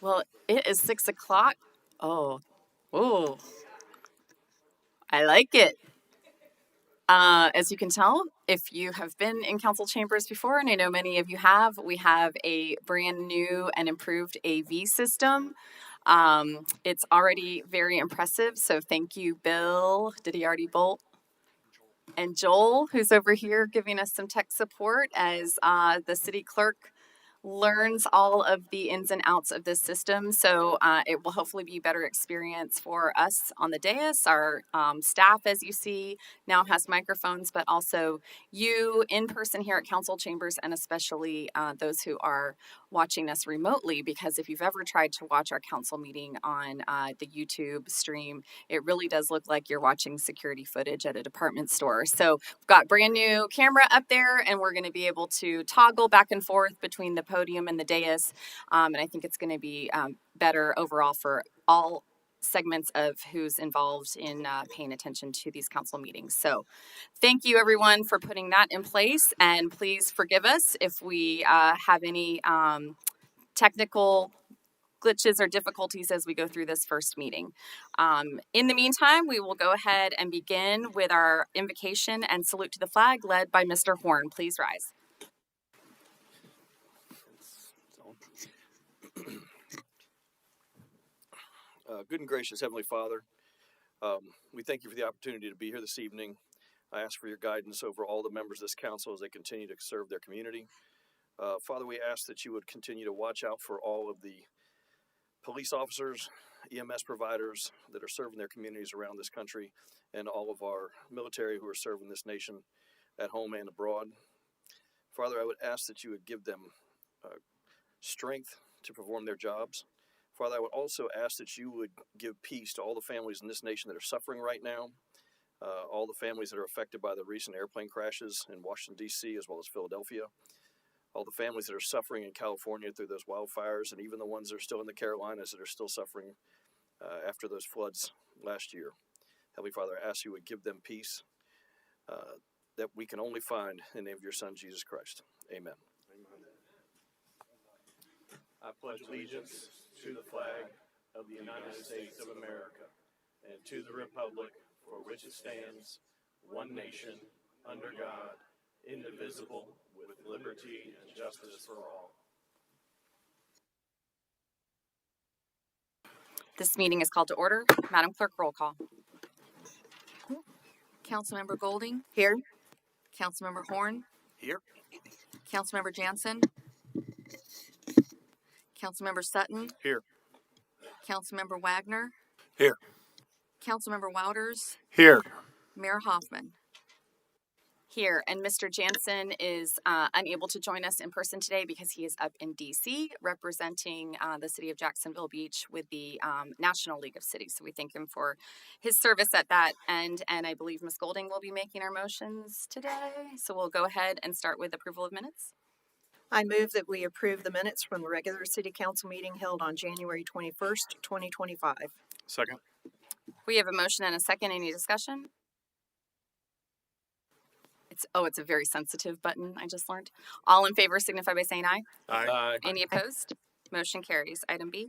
Well, it is 6 o'clock. Oh, I like it. As you can tell, if you have been in council chambers before, and I know many of you have, we have a brand new and improved AV system. It's already very impressive. So thank you, Bill. Did he already bolt? And Joel, who's over here giving us some tech support as the city clerk learns all of the ins and outs of this system. So it will hopefully be a better experience for us on the dais. Our staff, as you see, now has microphones, but also you in person here at council chambers, and especially those who are watching us remotely, because if you've ever tried to watch our council meeting on the YouTube stream, it really does look like you're watching security footage at a department store. So we've got brand new camera up there, and we're going to be able to toggle back and forth between the podium and the dais. And I think it's going to be better overall for all segments of who's involved in paying attention to these council meetings. So thank you everyone for putting that in place, and please forgive us if we have any technical glitches or difficulties as we go through this first meeting. In the meantime, we will go ahead and begin with our invocation and salute to the flag led by Mr. Horn. Please rise. Good and gracious Heavenly Father, we thank you for the opportunity to be here this evening. I ask for your guidance over all the members of this council as they continue to serve their community. Father, we ask that you would continue to watch out for all of the police officers, EMS providers that are serving their communities around this country, and all of our military who are serving this nation at home and abroad. Father, I would ask that you would give them strength to perform their jobs. Father, I would also ask that you would give peace to all the families in this nation that are suffering right now, all the families that are affected by the recent airplane crashes in Washington, D.C., as well as Philadelphia, all the families that are suffering in California through those wildfires, and even the ones that are still in the Carolinas that are still suffering after those floods last year. Heavenly Father, I ask you would give them peace that we can only find in the name of your Son, Jesus Christ. Amen. I pledge allegiance to the flag of the United States of America and to the republic for which it stands, one nation, under God, indivisible, with liberty and justice for all. This meeting is called to order. Madam Clerk, roll call. Councilmember Golding, Here. Councilmember Horn, Here. Councilmember Jansen, Councilmember Sutton, Here. Councilmember Wagner, Here. Councilmember Wouters, Here. Mayor Hoffman. Here, and Mr. Jansen is unable to join us in person today because he is up in D.C. representing the city of Jacksonville Beach with the National League of Cities. So we thank him for his service at that end, and I believe Ms. Golding will be making our motions today. So we'll go ahead and start with approval of minutes. I move that we approve the minutes from the regular city council meeting held on January 21st, 2025. Second. We have a motion and a second. Any discussion? It's a very sensitive button, I just learned. All in favor signify by saying aye. Aye. Any opposed? Motion carries. Item B.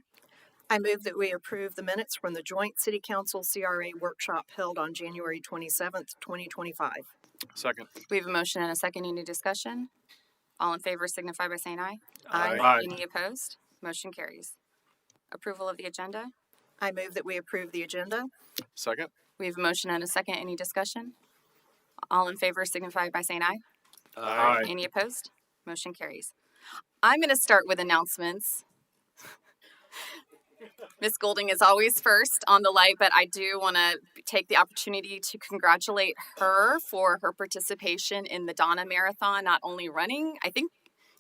I move that we approve the minutes from the joint city council CRA workshop held on January 27th, 2025. Second. We have a motion and a second. Any discussion? All in favor signify by saying aye. Aye. Any opposed? Motion carries. Approval of the agenda. I move that we approve the agenda. Second. We have a motion and a second. Any discussion? All in favor signify by saying aye. Aye. Any opposed? Motion carries. I'm going to start with announcements. Ms. Golding is always first on the light, but I do want to take the opportunity to congratulate her for her participation in the Donna Marathon, not only running, I think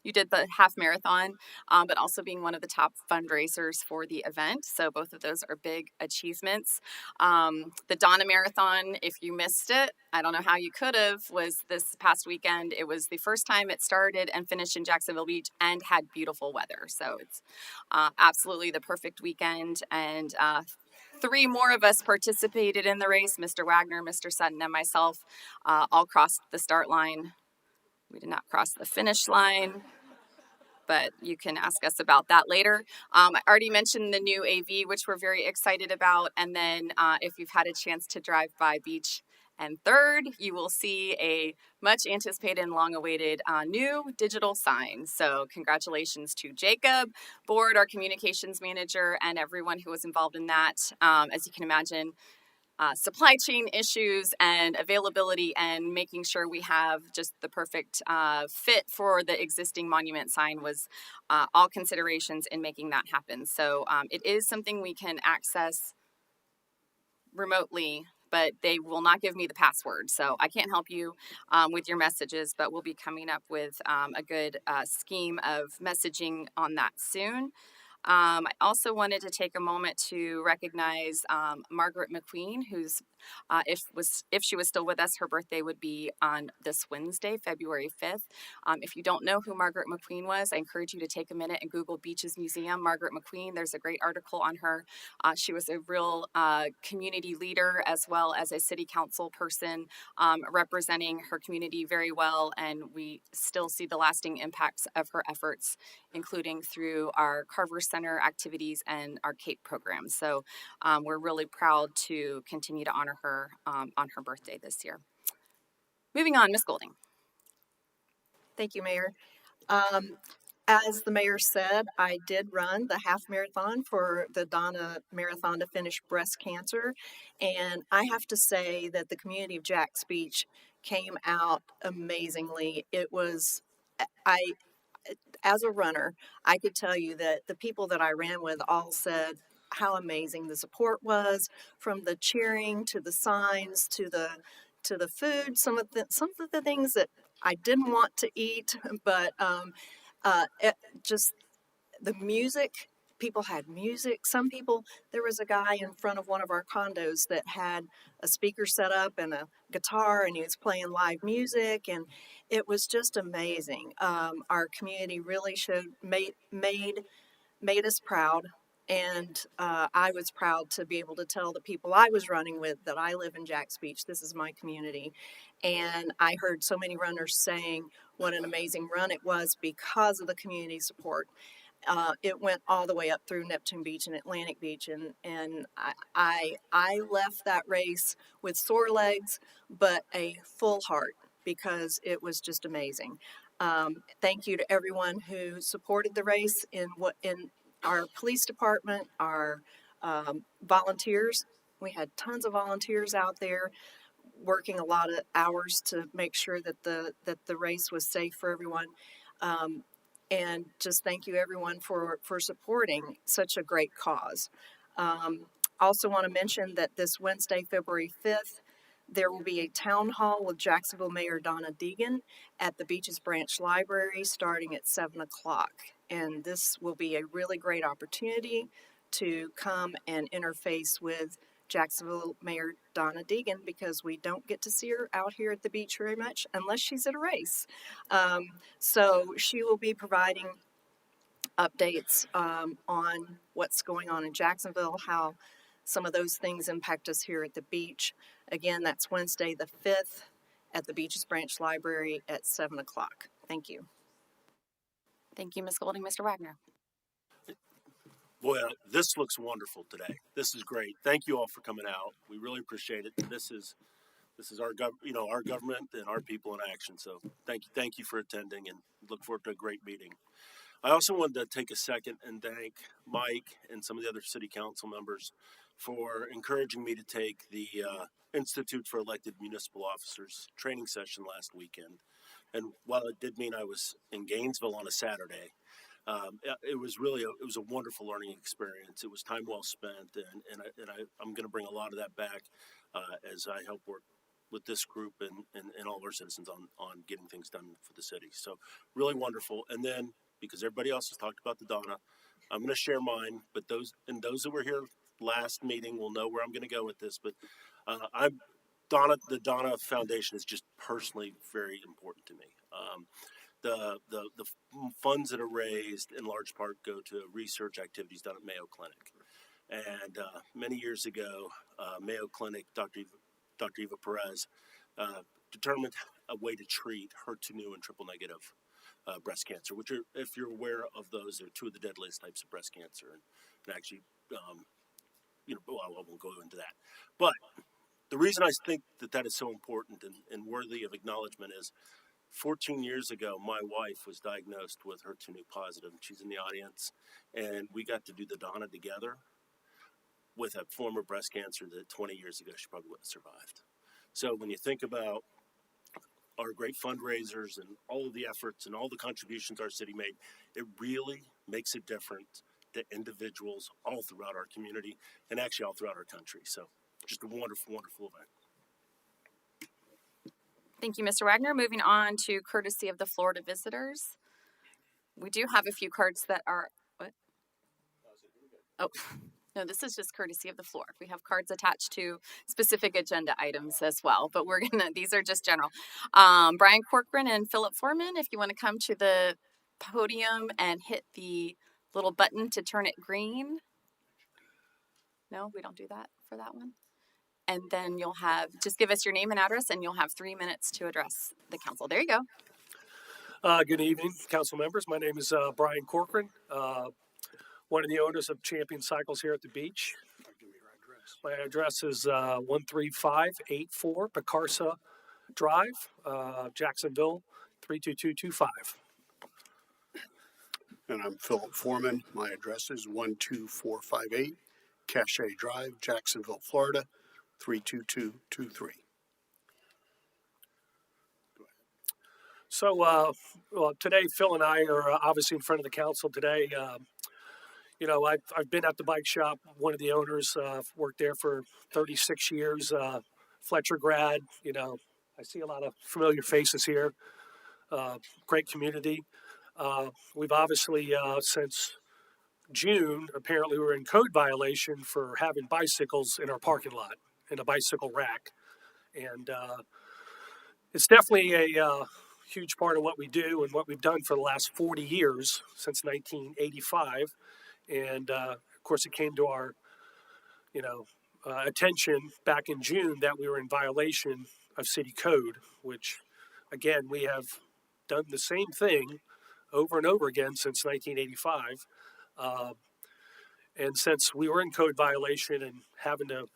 you did the half marathon, but also being one of the top fundraisers for the event. So both of those are big achievements. The Donna Marathon, if you missed it, I don't know how you could have, was this past weekend. It was the first time it started and finished in Jacksonville Beach and had beautiful weather. So it's absolutely the perfect weekend. And 3 more of us participated in the race. Mr. Wagner, Mr. Sutton, and myself all crossed the start line. We did not cross the finish line. but you can ask us about that later. I already mentioned the new AV, which we're very excited about. And then if you've had a chance to drive by Beach and Third, you will see a much anticipated and long awaited new digital sign. So congratulations to Jacob, Board, our communications manager, and everyone who was involved in that. As you can imagine, supply chain issues and availability and making sure we have just the perfect fit for the existing monument sign was all considerations in making that happen. So it is something we can access remotely, but they will not give me the password. So I can't help you with your messages, but we'll be coming up with a good scheme of messaging on that soon. I also wanted to take a moment to recognize Margaret McQueen, who's if she was still with us, her birthday would be on this Wednesday, February 5th. If you don't know who Margaret McQueen was, I encourage you to take a minute and Google Beaches Museum, Margaret McQueen. There's a great article on her. She was a real community leader as well as a city council person, representing her community very well, and we still see the lasting impacts of her efforts, including through our Carver Center activities and our CAPE program. So we're really proud to continue to honor her on her birthday this year. Moving on, Miss Golding. Thank you, Mayor. As the mayor said, I did run the half marathon for the Donna Marathon to Finish Breast Cancer. And I have to say that the community of Jack's Beach came out amazingly. It was, as a runner, I could tell you that the people that I ran with all said how amazing the support was, from the cheering to the signs to the food. Some of the things that I didn't want to eat, but just the music. People had music. Some people, there was a guy in front of one of our condos that had a speaker set up and a guitar, and he was playing live music, and it was just amazing. Our community really made us proud, and I was proud to be able to tell the people I was running with that I live in Jack's Beach. This is my community, and I heard so many runners saying what an amazing run it was because of the community support. It went all the way up through Neptune Beach and Atlantic Beach, and I left that race with sore legs, but a full heart because it was just amazing. Thank you to everyone who supported the race in our police department, our volunteers. We had tons of volunteers out there working a lot of hours to make sure that the race was safe for everyone. And just thank you everyone for supporting such a great cause. Also want to mention that this Wednesday, February 5th, there will be a town hall with Jacksonville Mayor Donna Deegan at the Beaches Branch Library starting at 7 o'clock. And this will be a really great opportunity to come and interface with Jacksonville Mayor Donna Deegan, because we don't get to see her out here at the beach very much unless she's at a race. So she will be providing updates on what's going on in Jacksonville, how some of those things impact us here at the beach. Again, that's Wednesday the 5th at the Beaches Branch Library at 7 o'clock. Thank you. Thank you, Ms. Golding. Mr. Wagner. Boy, this looks wonderful today. This is great. Thank you all for coming out. We really appreciate it. This is our our government and our people in action. So thank you for attending, and look forward to a great meeting. I also wanted to take a second and thank Mike and some of the other city council members for encouraging me to take the Institute for Elected Municipal Officers training session last weekend. And while it did mean I was in Gainesville on a Saturday, it was a wonderful learning experience. It was time well spent, and I'm going to bring a lot of that back as I help work with this group and all of our citizens on getting things done for the city. So really wonderful. And then, because everybody else has talked about the Donna, I'm going to share mine, but those that were here last meeting will know where I'm going to go with this. But the Donna Foundation is just personally very important to me. The funds that are raised in large part go to research activities done at Mayo Clinic. And many years ago, Mayo Clinic, Dr. Eva Perez, determined a way to treat HER2 and triple negative breast cancer, which are, if you're aware of those, are two of the deadliest types of breast cancer. And actually, well, I won't go into that. But the reason I think that is so important and worthy of acknowledgement is 14 years ago, my wife was diagnosed with HER2 positive. She's in the audience, and we got to do the Donna together with a form of breast cancer that 20 years ago she probably wouldn't have survived. So when you think about our great fundraisers and all of the efforts and all the contributions our city made, it really makes a difference to individuals all throughout our community and actually all throughout our country. So just a wonderful, wonderful event. Thank you, Mr. Wagner. Moving on to courtesy of the Florida visitors. We do have a few cards that are, what? Oh, no, this is just courtesy of the floor. We have cards attached to specific agenda items as well, but these are just general. Brian Corcoran and Philip Foreman, if you want to come to the podium and hit the little button to turn it green. No, we don't do that for that one. And then just give us your name and address, and you'll have 3 minutes to address the council. There you go. Good evening, council members. My name is Brian Corcoran, one of the owners of Champion Cycles here at the beach. My address is 13584 Picarsa Drive, Jacksonville, 32225. And I'm Philip Foreman. My address is 12458 Cache Drive, Jacksonville, Florida, 32223. So, well, today Phil and I are obviously in front of the council today. I've been at the bike shop, one of the owners, worked there for 36 years, Fletcher grad. I see a lot of familiar faces here. Great community. We've obviously, since June, apparently we're in code violation for having bicycles in our parking lot in a bicycle rack. And it's definitely a huge part of what we do and what we've done for the last 40 years, since 1985. And of course, it came to our, attention back in June that we were in violation of city code, which, again, we have done the same thing over and over again since 1985. And since we were in code violation and having to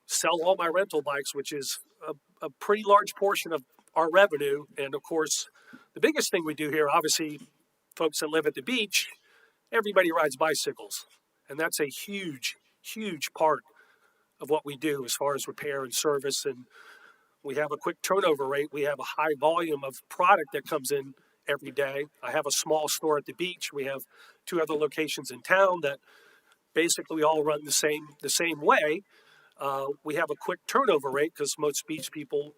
sell all my rental bikes, which is a pretty large portion of our revenue, and of course, the biggest thing we do here, obviously, folks that live at the beach, everybody rides bicycles, and that's a huge, huge part of what we do as far as repair and service. And we have a quick turnover rate. We have a high volume of product that comes in every day. I have a small store at the beach. We have 2 other locations in town that basically all run the same way. We have a quick turnover rate because most beach people,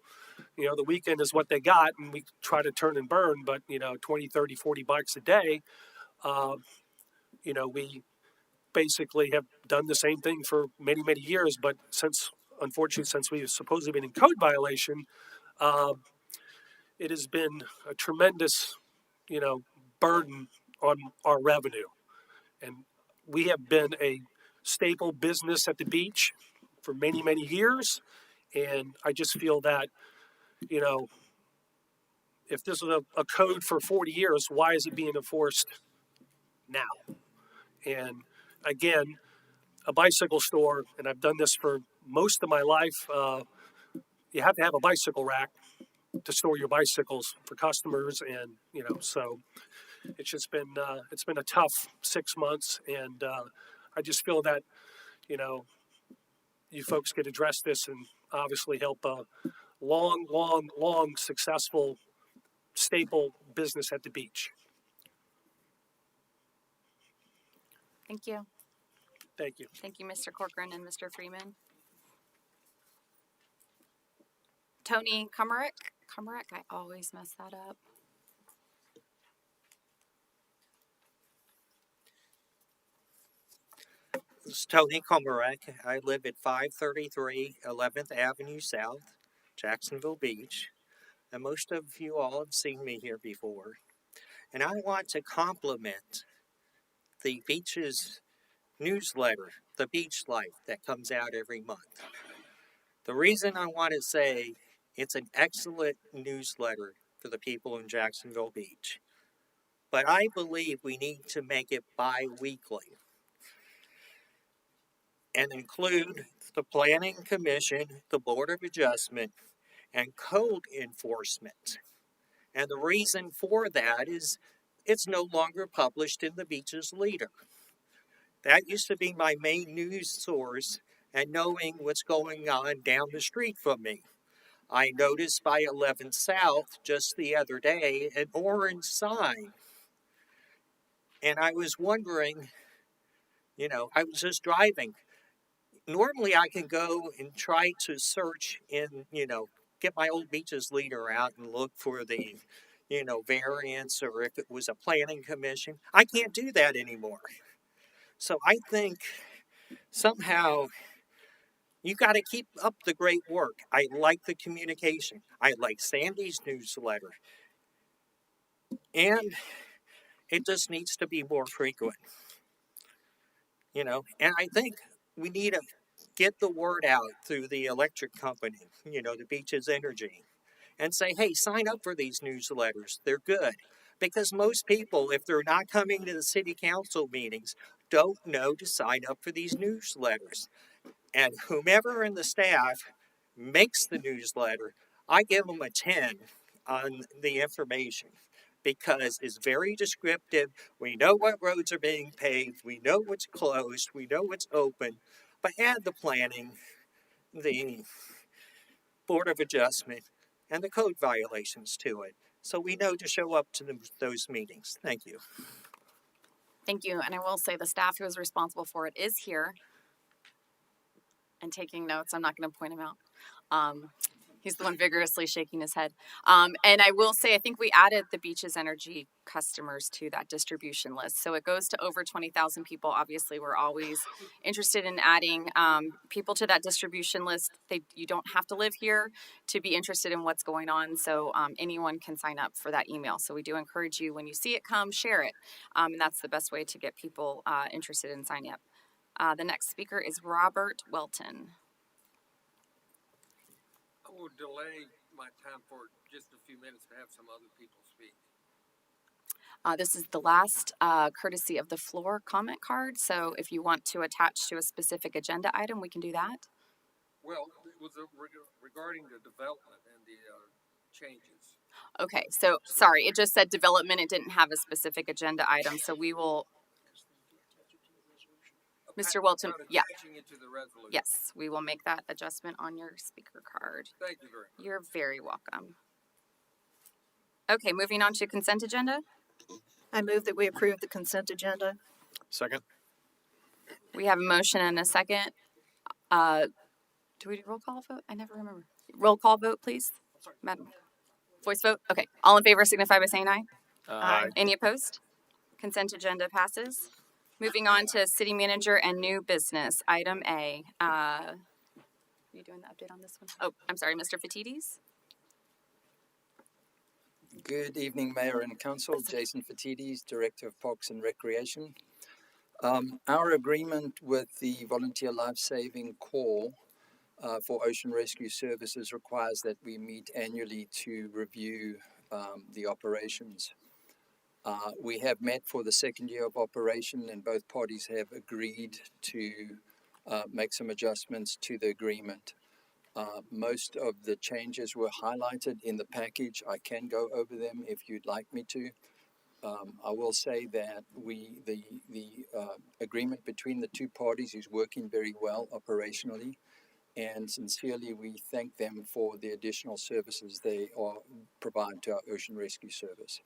the weekend is what they got, and we try to turn and burn, but 20, 30, 40 bikes a day. We basically have done the same thing for many, many years, but unfortunately, since we've supposedly been in code violation, it has been a tremendous, burden on our revenue. And we have been a staple business at the beach for many, many years. And I just feel that, if this is a code for 40 years, why is it being enforced now? And again, a bicycle store, and I've done this for most of my life, you have to have a bicycle rack to store your bicycles for customers. And, so it's just been, it's been a tough 6 months. And I just feel that, you folks could address this and obviously help a long, successful staple business at the beach. Thank you. Thank you. Thank you, Mr. Corcoran and Mr. Freeman. Tony Kumarick. I always mess that up. This is Tony Komarek. I live at 533 11th Avenue South, Jacksonville Beach. And most of you all have seen me here before. And I want to compliment the beach's newsletter, The Beach Life, that comes out every month. The reason I want to say it's an excellent newsletter for the people in Jacksonville Beach. but I believe we need to make it bi-weekly and include the Planning Commission, the Board of Adjustment, and code enforcement. And the reason for that is it's no longer published in the Beaches Leader. That used to be my main news source and knowing what's going on down the street from me. I noticed by 11 South just the other day an orange sign. And I was wondering, I was just driving. Normally I can go and try to search in, get my old Beaches Leader out and look for the, variance or if it was a planning commission. I can't do that anymore. So I think somehow you got to keep up the great work. I like the communication. I like Sandy's newsletter. And it just needs to be more frequent. And I think we need to get the word out through the electric company, the Beaches Energy, and say, hey, sign up for these newsletters. They're good. Because most people, if they're not coming to the city council meetings, don't know to sign up for these newsletters. And whomever in the staff makes the newsletter, I give them a 10 on the information because it's very descriptive. We know what roads are being paved. We know what's closed. We know what's open. But add the planning, the Board of Adjustment, and the code violations to it. So we know to show up to those meetings. Thank you. Thank you. And I will say the staff who is responsible for it is here and taking notes. I'm not going to point him out. He's the one vigorously shaking his head. And I will say, I think we added the Beaches Energy customers to that distribution list. So it goes to over 20,000 people. Obviously, we're always interested in adding people to that distribution list. You don't have to live here to be interested in what's going on. So anyone can sign up for that email. So we do encourage you, when you see it come, share it. And that's the best way to get people interested in signing up. The next speaker is Robert Welton. I will delay my time for just a few minutes to have some other people speak. This is the last courtesy of the floor comment card. So if you want to attach to a specific agenda item, we can do that. Well, it was regarding the development and the changes. Okay, so sorry, it just said development. It didn't have a specific agenda item. So we will, Mr. Welton, yeah. Attaching it to the resolution. Yes, we will make that adjustment on your speaker card. Thank you very much. You're very welcome. Okay, moving on to consent agenda. I move that we approve the consent agenda. Second. We have a motion and a second. Do we do roll call vote? I never remember. Roll call vote, please. Madam. Voice vote? Okay. All in favor signify by saying aye. Aye. Any opposed? Consent agenda passes. Moving on to city manager and new business, item A. Are you doing the update on this one? Oh, I'm sorry, Mr. Fatides. Good evening, Mayor and Council. Jason Fatides, Director of Parks and Recreation. Our agreement with the Volunteer Life-Saving Corps for Ocean Rescue Services requires that we meet annually to review the operations. We have met for the second year of operation, and both parties have agreed to make some adjustments to the agreement. Most of the changes were highlighted in the package. I can go over them if you'd like me to. I will say that the agreement between the two parties is working very well operationally, and sincerely we thank them for the additional services they provide to our Ocean Rescue Service.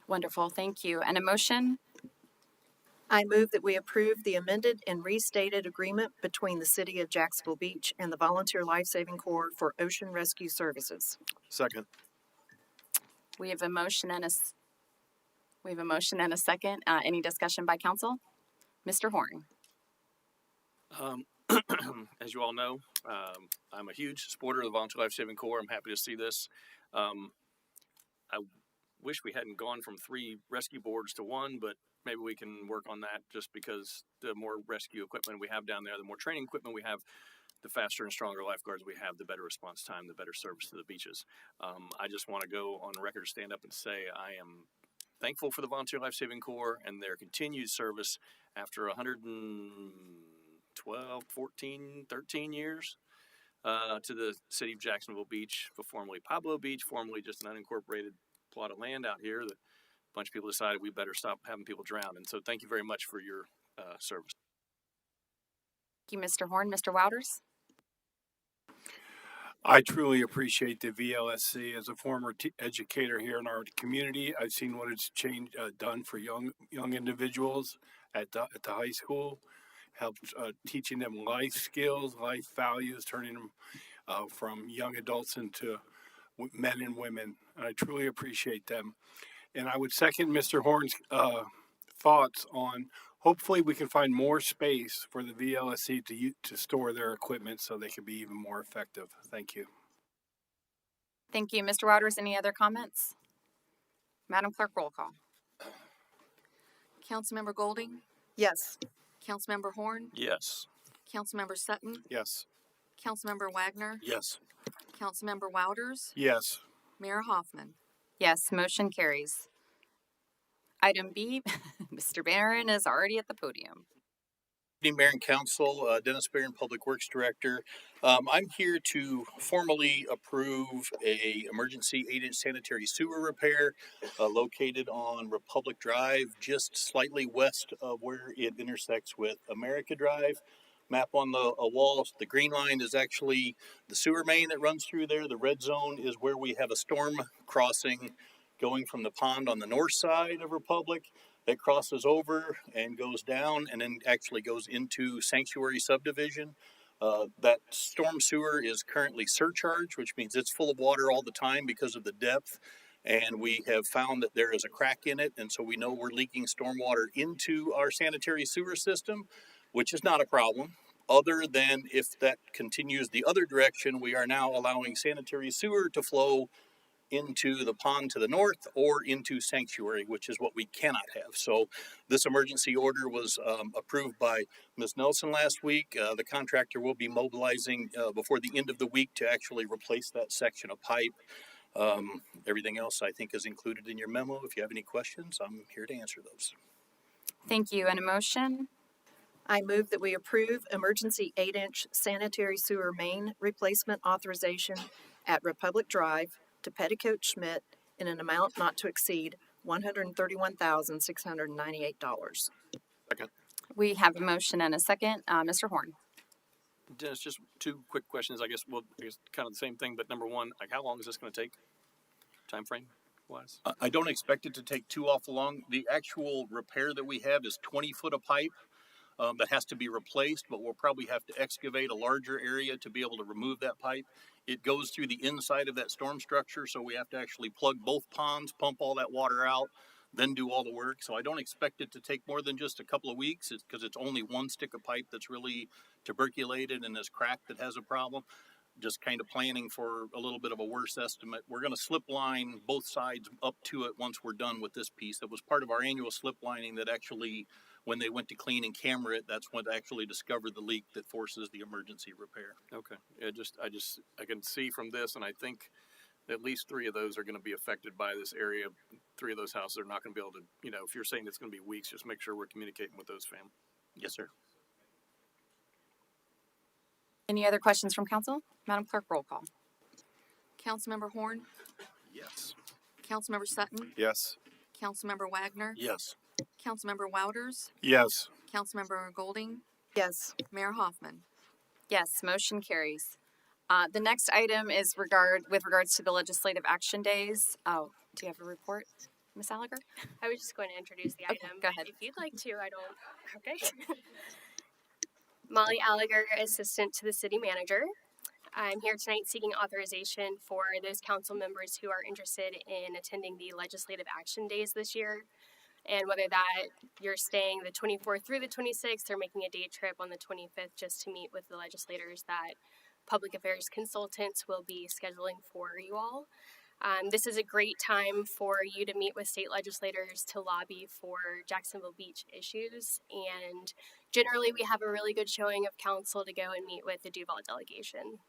Wonderful, thank you. And a motion? I move that we approve the amended and restated agreement between the City of Jacksonville Beach and the Volunteer Life-Saving Corps for Ocean Rescue Services. Second. We have a motion and a second. Any discussion by council? Mr. Horn. As you all know, I'm a huge supporter of the Volunteer Life Saving Corps. I'm happy to see this. I wish we hadn't gone from 3 rescue boards to 1, but maybe we can work on that just because the more rescue equipment we have down there, the more training equipment we have, the faster and stronger lifeguards we have, the better response time, the better service to the beaches. I just want to go on record, stand up and say I am thankful for the Volunteer Life Saving Corps and their continued service after 112, 14, 13 years to the city of Jacksonville Beach, formerly Pablo Beach, formerly just an unincorporated plot of land out here that a bunch of people decided we better stop having people drown. And so thank you very much for your service. Thank you, Mr. Horn. Mr. Wouters? I truly appreciate the VLSC. As a former educator here in our community, I've seen what it's done for young individuals at the high school, helped teaching them life skills, life values, turning them from young adults into men and women. And I truly appreciate them. And I would second Mr. Horn's thoughts on hopefully we can find more space for the VLSC to store their equipment so they can be even more effective. Thank you. Thank you. Mr. Wouters, any other comments? Madam Clerk, roll call. Councilmember Golding, Yes. Councilmember Horn, Yes. Councilmember Sutton, Yes. Councilmember Wagner, Yes. Councilmember Wouters, Yes. Mayor Hoffman. Yes, motion carries. Item B, Mr. Barron is already at the podium. Good evening, Mayor and Council. Dennis Barron, Public Works Director. I'm here to formally approve a emergency 8-inch sanitary sewer repair located on Republic Drive, just slightly west of where it intersects with America Drive. Map on the wall, the green line is actually the sewer main that runs through there. The red zone is where we have a storm crossing going from the pond on the north side of Republic. That crosses over and goes down and then actually goes into Sanctuary Subdivision. That storm sewer is currently surcharged, which means it's full of water all the time because of the depth. And we have found that there is a crack in it. And so we know we're leaking stormwater into our sanitary sewer system, which is not a problem. Other than if that continues the other direction, we are now allowing sanitary sewer to flow into the pond to the north or into Sanctuary, which is what we cannot have. So this emergency order was approved by Ms. Nelson last week. The contractor will be mobilizing before the end of the week to actually replace that section of pipe. Everything else I think is included in your memo. If you have any questions, I'm here to answer those. Thank you. And a motion? I move that we approve emergency 8-inch sanitary sewer main replacement authorization at Republic Drive to Petticoat Schmidt in an amount not to exceed $131,698. Second. We have a motion and a second. Mr. Horn? Dennis, just two quick questions. I guess kind of the same thing, but number one, like how long is this going to take? Time frame wise? I don't expect it to take too awful long. The actual repair that we have is 20 foot of pipe that has to be replaced, but we'll probably have to excavate a larger area to be able to remove that pipe. It goes through the inside of that storm structure, so we have to actually plug both ponds, pump all that water out, then do all the work. So I don't expect it to take more than just a couple of weeks because it's only one stick of pipe that's really tuberculated and is cracked that has a problem. Just kind of planning for a little bit of a worse estimate. We're going to slip line both sides up to it once we're done with this piece. That was part of our annual slip lining that actually, when they went to clean and camera it, that's what actually discovered the leak that forces the emergency repair. Okay. I can see from this, and I think at least 3 of those are going to be affected by this area. 3 of those houses are not going to be able to, if you're saying it's going to be weeks, just make sure we're communicating with those families. Yes, sir. Any other questions from council? Madam Clerk, roll call. Councilmember Horn, Yes. Councilmember Sutton, Yes. Councilmember Wagner, Yes. Councilmember Wouters, Yes. Councilmember Golding, Yes. Mayor Hoffman. Yes, motion carries. The next item is with regards to the legislative action days. Oh, do you have a report, Ms. Gallagher? I was just going to introduce the Okay, item. go ahead. If you'd like to, I don't. Okay. Molly Gallagher, Assistant to the City Manager. I'm here tonight seeking authorization for those council members who are interested in attending the legislative action days this year. And whether that you're staying the 24th through the 26th or making a day trip on the 25th just to meet with the legislators that public affairs consultants will be scheduling for you all. This is a great time for you to meet with state legislators to lobby for Jacksonville Beach issues. And generally, we have a really good showing of council to go and meet with the Duval delegation.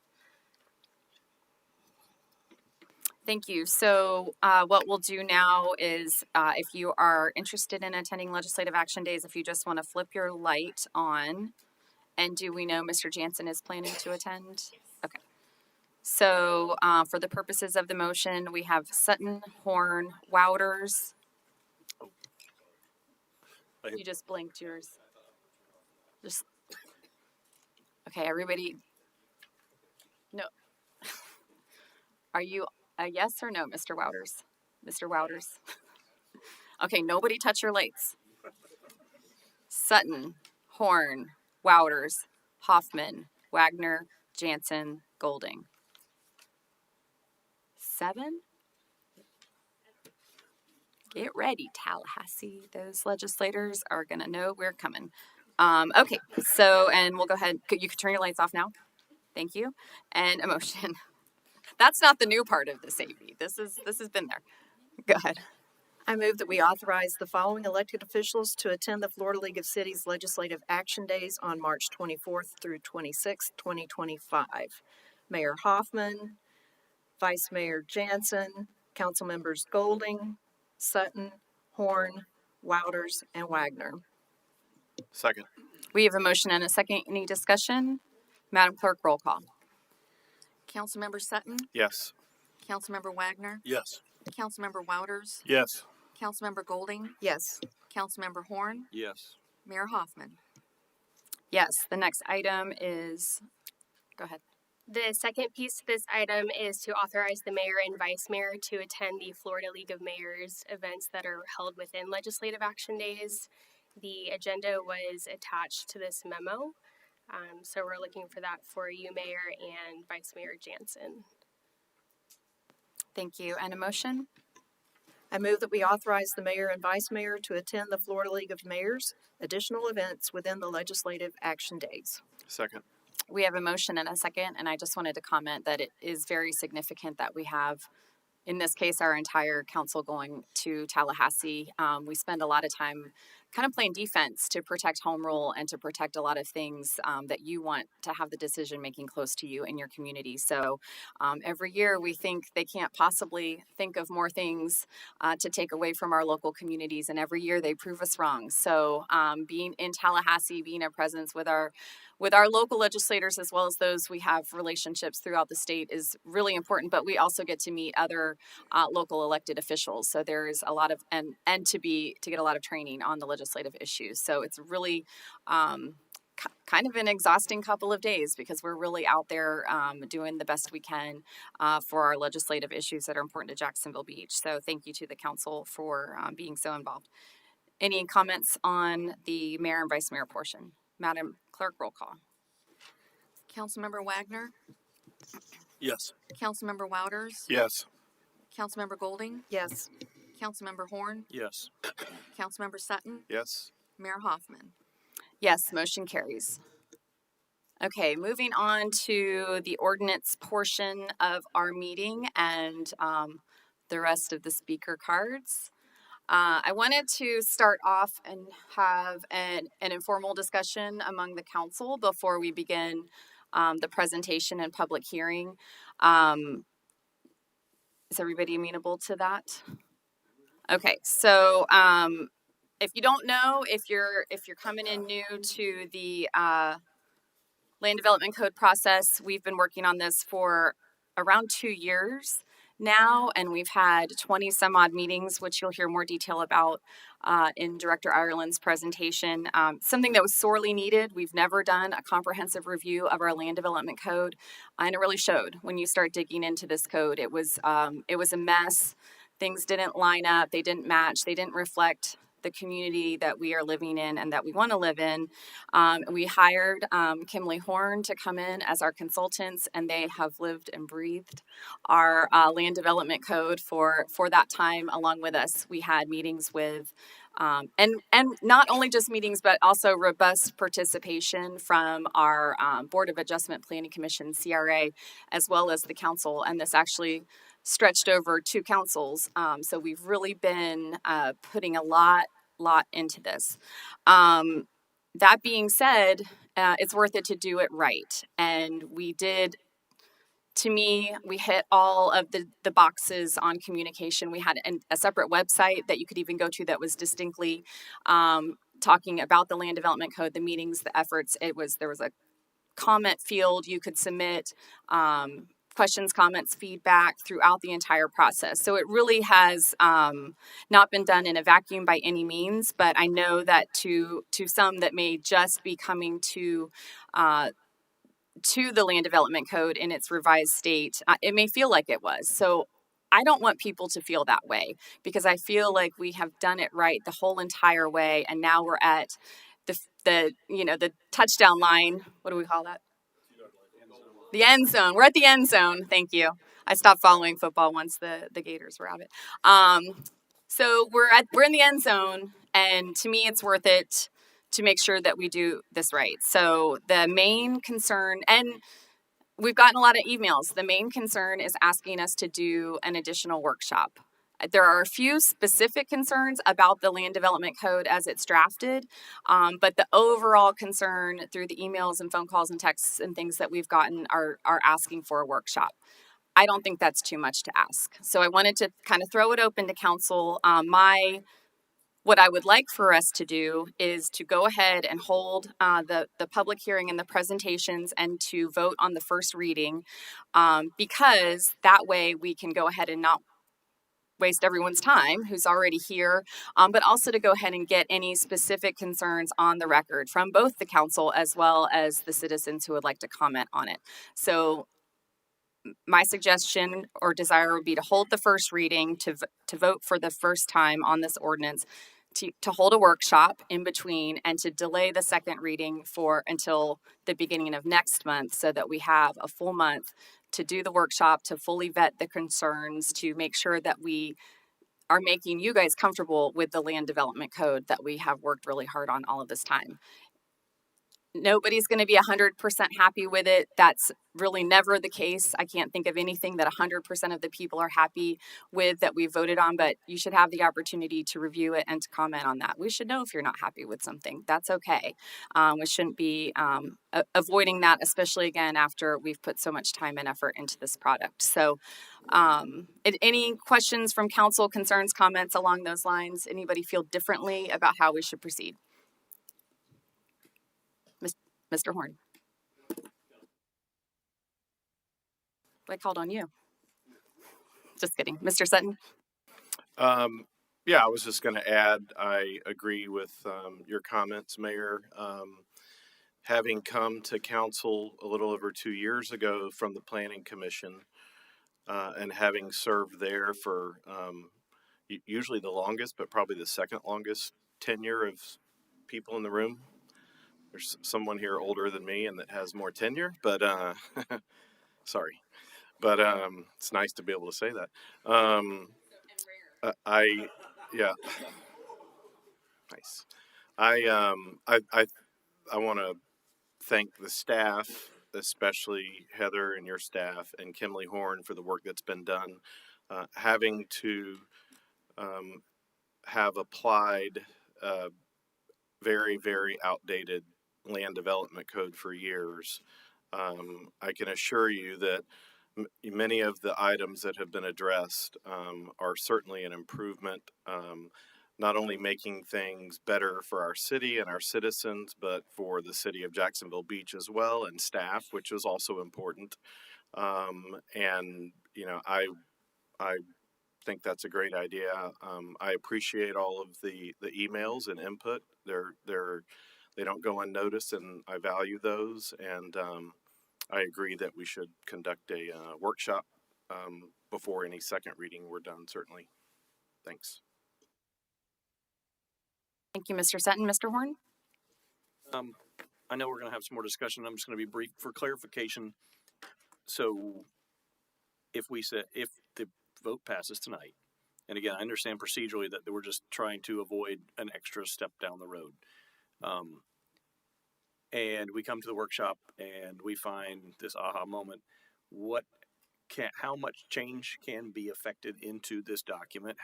Thank you. So what we'll do now is if you are interested in attending Legislative Action Days, if you just want to flip your light on, and do we know Mr. Jansen is planning to attend? Okay. So for the purposes of the motion, we have Sutton, Horn, Wouters. You just blinked yours. Just okay, everybody. No. Are you a yes or no, Mr. Wouters? Mr. Wouters. Okay, nobody touch your lights. Sutton, Horn, Wouters, Hoffman, Wagner, Jansen, Golding. 7? Get ready, Tallahassee. Those legislators are going to know we're coming. Okay, so, and we'll go ahead. You can turn your lights off now. Thank you. And a motion. That's not the new part of this AV. This has been there. Go ahead. I move that we authorize the following elected officials to attend the Florida League of Cities Legislative Action Days on March 24th through 26th, 2025. Mayor Hoffman, Vice Mayor Jansen, Council Members Golding, Sutton, Horn, Wouters, and Wagner. Second. We have a motion and a second. Any discussion? Madam Clerk, roll call. Councilmember Sutton, Yes. Councilmember Wagner, Yes. Councilmember Wouters, Yes. Councilmember Golding, Yes. Councilmember Horn, Yes. Mayor Hoffman. Yes, the next item is, go ahead. The second piece to this item is to authorize the mayor and vice mayor to attend the Florida League of Mayors events that are held within Legislative Action Days. The agenda was attached to this memo, so we're looking for that for you, Mayor and Vice Mayor Jansen. Thank you. And a motion? I move that we authorize the mayor and vice mayor to attend the Florida League of Mayors additional events within the Legislative Action Days. Second. We have a motion and a second, and I just wanted to comment that it is very significant that we have, in this case, our entire council going to Tallahassee. We spend a lot of time kind of playing defense to protect home rule and to protect a lot of things that you want to have the decision making close to you in your community. So every year we think they can't possibly think of more things to take away from our local communities, and every year they prove us wrong. So being in Tallahassee, being a presence with our local legislators as well as those we have relationships throughout the state is really important, but we also get to meet other local elected officials. So there's a lot of and to get a lot of training on the legislative issues. So it's really kind of an exhausting couple of days because we're really out there doing the best we can for our legislative issues that are important to Jacksonville Beach. So thank you to the council for being so involved. Any comments on the mayor and vice mayor portion? Madam Clerk, roll call. Councilmember Wagner, Yes. Councilmember Wouters, Yes. Councilmember Golding, Yes. Councilmember Horn, Yes. Councilmember Sutton, Yes. Mayor Hoffman. Yes, motion carries. Okay, moving on to the ordinance portion of our meeting and the rest of the speaker cards. I wanted to start off and have an informal discussion among the council before we begin the presentation and public hearing. Is everybody amenable to that? Okay, so if you don't know, if you're coming in new to the Land Development Code process, we've been working on this for around 2 years now, and we've had 20 some odd meetings, which you'll hear more detail about in Director Ireland's presentation. Something that was sorely needed. We've never done a comprehensive review of our Land Development Code, and it really showed when you start digging into this code. It was a mess. Things didn't line up. They didn't match. They didn't reflect the community that we are living in and that we want to live in. We hired Kimley Horn to come in as our consultants, and they have lived and breathed our land development code for that time along with us. We had meetings with and not only just meetings, but also robust participation from our Board of Adjustment Planning Commission, CRA, as well as the council. And this actually stretched over 2 councils. So we've really been putting a lot into this. That being said, it's worth it to do it right. And we did to me, we hit all of the boxes on communication. We had a separate website that you could even go to that was distinctly talking about the land development code, the meetings, the efforts. There was a comment field you could submit questions, comments, feedback throughout the entire process. So it really has not been done in a vacuum by any means, but I know that to some that may just be coming to the land development code in its revised state, it may feel like it was. So I don't want people to feel that way, because I feel like we have done it right the whole entire way, and now we're at the touchdown line. What do we call that? The end zone. We're at the end zone. Thank you. I stopped following football once the Gators were out of it. So we're in the end zone, and to me, it's worth it to make sure that we do this right. So the main concern, and we've gotten a lot of emails, the main concern is asking us to do an additional workshop. There are a few specific concerns about the land development code as it's drafted, but the overall concern through the emails and phone calls and texts and things that we've gotten are asking for a workshop. I don't think that's too much to ask. So I wanted to kind of throw it open to council. What I would like for us to do is to go ahead and hold the public hearing and the presentations and to vote on the first reading, because that way we can go ahead and not waste everyone's time who's already here, but also to go ahead and get any specific concerns on the record from both the council as well as the citizens who would like to comment on it. So my suggestion or desire would be to hold the first reading, to vote for the first time on this ordinance, to hold a workshop in between, and to delay the second reading until the beginning of next month, so that we have a full month to do the workshop, to fully vet the concerns, to make sure that we are making you guys comfortable with the land development code that we have worked really hard on all of this time. Nobody's going to be 100% happy with it. That's really never the case. I can't think of anything that 100% of the people are happy with that we voted on, but you should have the opportunity to review it and to comment on that. We should know if you're not happy with something. That's okay. We shouldn't be avoiding that, especially again after we've put so much time and effort into this product. So any questions from council, concerns, comments along those lines? Anybody feel differently about how we should proceed? Mr. Horn. I called on you. Just kidding. Mr. Sutton? Yeah, I was just going to add, I agree with your comments, Mayor. Having come to council a little over 2 years ago from the Planning Commission, and having served there for usually the longest, but probably the second longest tenure of people in the room. There's someone here older than me and that has more tenure, but sorry. But it's nice to be able to say that. Nice. I want to thank the staff, especially Heather and your staff and Kimberly Horn, for the work that's been done. Having to have applied very, very outdated land development code for years, I can assure you that many of the items that have been addressed are certainly an improvement, not only making things better for our city and our citizens, but for the city of Jacksonville Beach as well, and staff, which is also important. And you know, I think that's a great idea. I appreciate all of the emails and input. They don't go unnoticed, and I value those. And I agree that we should conduct a workshop before any second reading we're done, certainly. Thanks. Thank you, Mr. Sutton. Mr. Horn? I know we're going to have some more discussion. I'm just going to be brief for clarification. So if the vote passes tonight, and again, I understand procedurally that we're just trying to avoid an extra step down the road. And we come to the workshop and we find this aha moment. How much change can be affected into this document?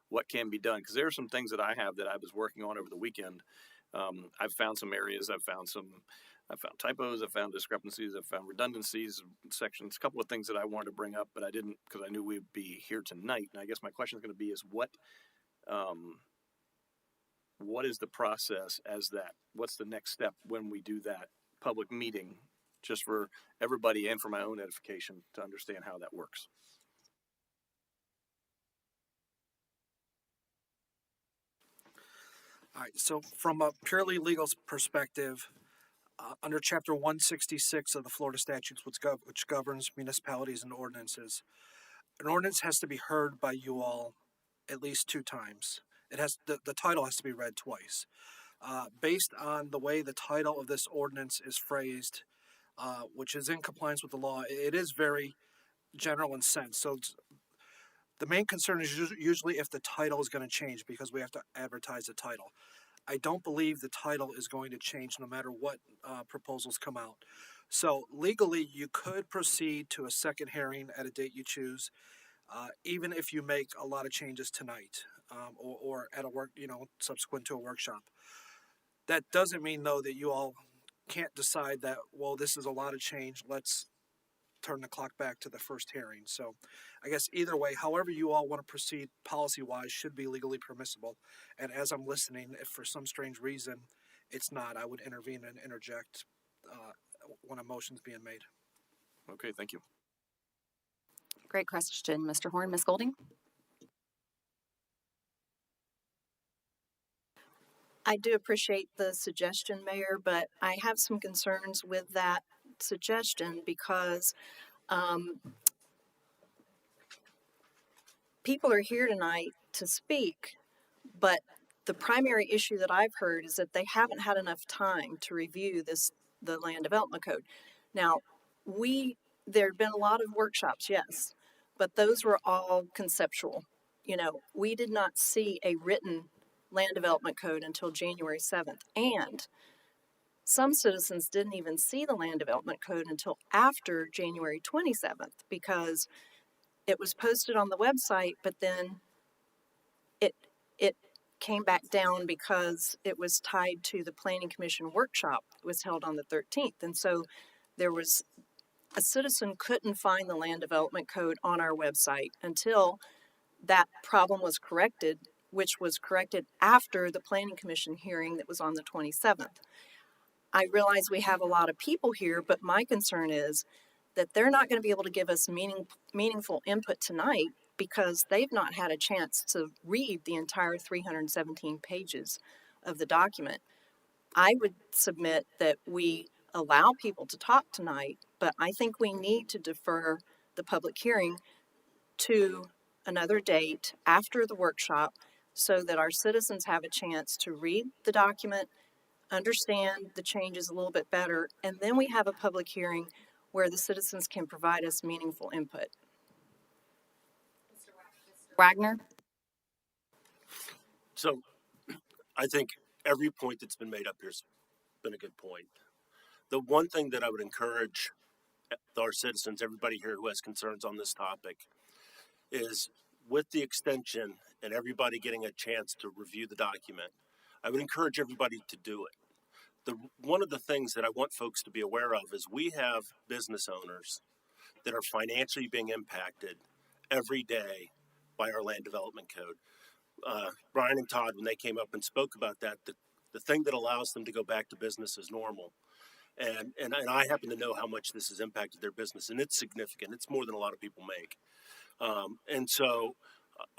What can be done? Because there are some things that I have that I was working on over the weekend I've found some areas, I've found typos, I've found discrepancies, I've found redundancies, sections, a couple of things that I wanted to bring up, but I didn't because I knew we'd be here tonight. And I guess my question is going to be is what is the process as that? What's the next step when we do that public meeting, just for everybody and for my own edification to understand how that works? All right, so from a purely legal perspective, under Chapter 166 of the Florida statutes, which governs municipalities and ordinances, an ordinance has to be heard by you all at least 2 times. The title has to be read twice. Based on the way the title of this ordinance is phrased, which is in compliance with the law, it is very general in sense. So the main concern is usually if the title is going to change, because we have to advertise the title. I don't believe the title is going to change no matter what proposals come out. So legally, you could proceed to a second hearing at a date you choose, even if you make a lot of changes tonight, or at a subsequent to a workshop. That doesn't mean, though, that you all can't decide that, well, this is a lot of change, let's turn the clock back to the first hearing. So I guess either way, however you all want to proceed policy-wise should be legally permissible. And as I'm listening, if for some strange reason it's not, I would intervene and interject when a motion's being made. Okay, thank you. Great question, Mr. Horn. Ms. Golding? I do appreciate the suggestion, Mayor, but I have some concerns with that suggestion because people are here tonight to speak, but the primary issue that I've heard is that they haven't had enough time to review the land development code. Now, there have been a lot of workshops, yes, but those were all conceptual. We did not see a written land development code until January 7th. And some citizens didn't even see the land development code until after January 27th because it was posted on the website, but then it came back down because it was tied to the Planning Commission workshop that was held on the 13th. And so a citizen couldn't find the land development code on our website until that problem was corrected, which was corrected after the Planning Commission hearing that was on the 27th. I realize we have a lot of people here, but my concern is that they're not going to be able to give us meaningful input tonight because they've not had a chance to read the entire 317 pages of the document. I would submit that we allow people to talk tonight, but I think we need to defer the public hearing to another date after the workshop so that our citizens have a chance to read the document, understand the changes a little bit better, and then we have a public hearing where the citizens can provide us meaningful input. Wagner? So I think every point that's been made up here has been a good point. The one thing that I would encourage our citizens, everybody here who has concerns on this topic, is with the extension and everybody getting a chance to review the document, I would encourage everybody to do it. One of the things that I want folks to be aware of is we have business owners that are financially being impacted every day by our land development code. Brian and Todd, when they came up and spoke about that, the thing that allows them to go back to business as normal. And I happen to know how much this has impacted their business, and it's significant. It's more than a lot of people make. And so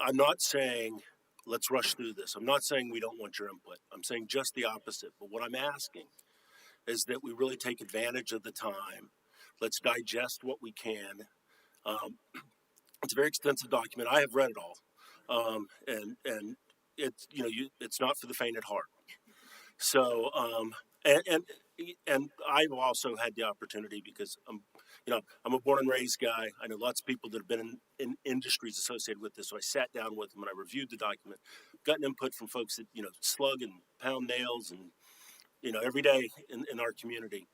I'm not saying let's rush through this. I'm not saying we don't want your input. I'm saying just the opposite. But what I'm asking is that we really take advantage of the time. Let's digest what we can. It's a very extensive document. I have read it all, and it's it's not for the faint at heart. So and I've also had the opportunity because I'm a born and raised guy. I know lots of people that have been in industries associated with this. So I sat down with them and I reviewed the document, gotten input from folks that slug and pound nails and every day in our community,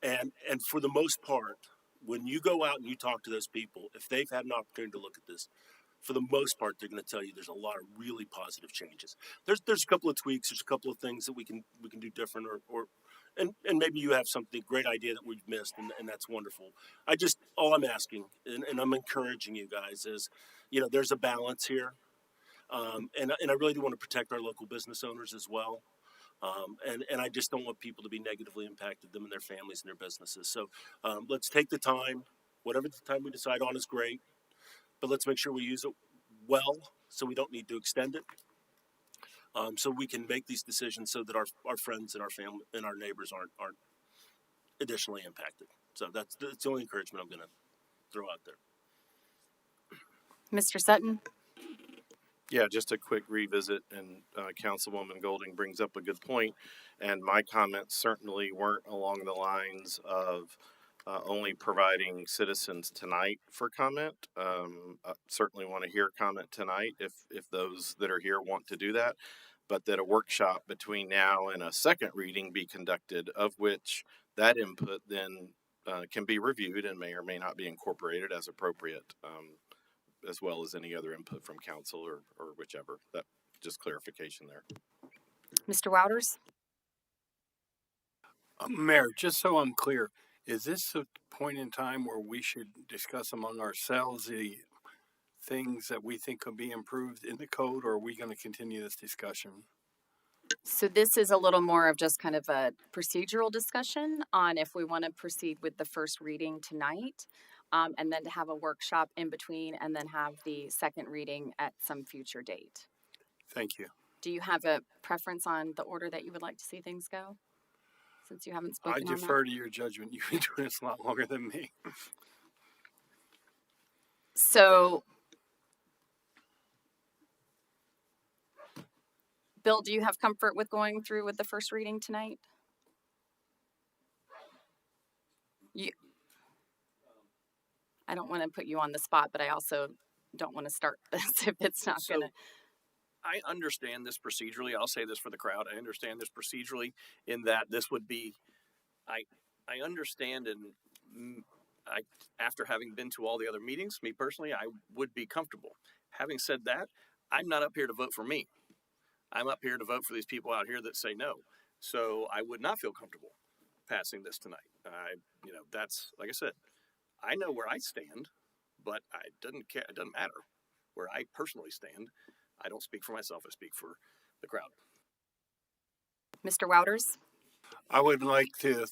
and for the most part, when you go out and you talk to those people, if they've had an opportunity to look at this, for the most part, they're going to tell you there's a lot of really positive changes. There's a couple of tweaks. There's a couple of things that we can do different, and maybe you have something great idea that we've missed, and that's wonderful. All I'm asking, and I'm encouraging you guys is, there's a balance here, and I really do want to protect our local business owners as well. And I just don't want people to be negatively impacted, them and their families and their businesses. So let's take the time. Whatever the time we decide on is great, but let's make sure we use it well so we don't need to extend it. So we can make these decisions so that our friends and our family and our neighbors aren't additionally impacted. So that's the only encouragement I'm going to throw out there. Mr. Sutton? Yeah, just a quick revisit, and Councilwoman Golding brings up a good point, and my comments certainly weren't along the lines of only providing citizens tonight for comment. I certainly want to hear comment tonight if those that are here want to do that, but that a workshop between now and a second reading be conducted, of which that input then can be reviewed and may or may not be incorporated as appropriate, as well as any other input from council or whichever. That just clarification there. Mr. Wouters? Mayor, just so I'm clear, is this a point in time where we should discuss among ourselves the things that we think could be improved in the code, or are we going to continue this discussion? So this is a little more of just kind of a procedural discussion on if we want to proceed with the first reading tonight, and then to have a workshop in between, and then have the second reading at some future date. Thank you. Do you have a preference on the order that you would like to see things go? Since you haven't spoken I on defer that? to your judgment. You've been doing this a lot longer than me. So, Bill, do you have comfort with going through with the first reading tonight? I don't want to put you on the spot, but I also don't want to start this if it's not going to. I understand this procedurally. I'll say this for the crowd. I understand this procedurally in that this would be, I understand, and after having been to all the other meetings, me personally, I would be comfortable. Having said that, I'm not up here to vote for me. I'm up here to vote for these people out here that say no. So I would not feel comfortable passing this tonight. That's, like I said, I know where I stand, but it doesn't matter where I personally stand. I don't speak for myself. I speak for the crowd. Mr. Wouters? I would like to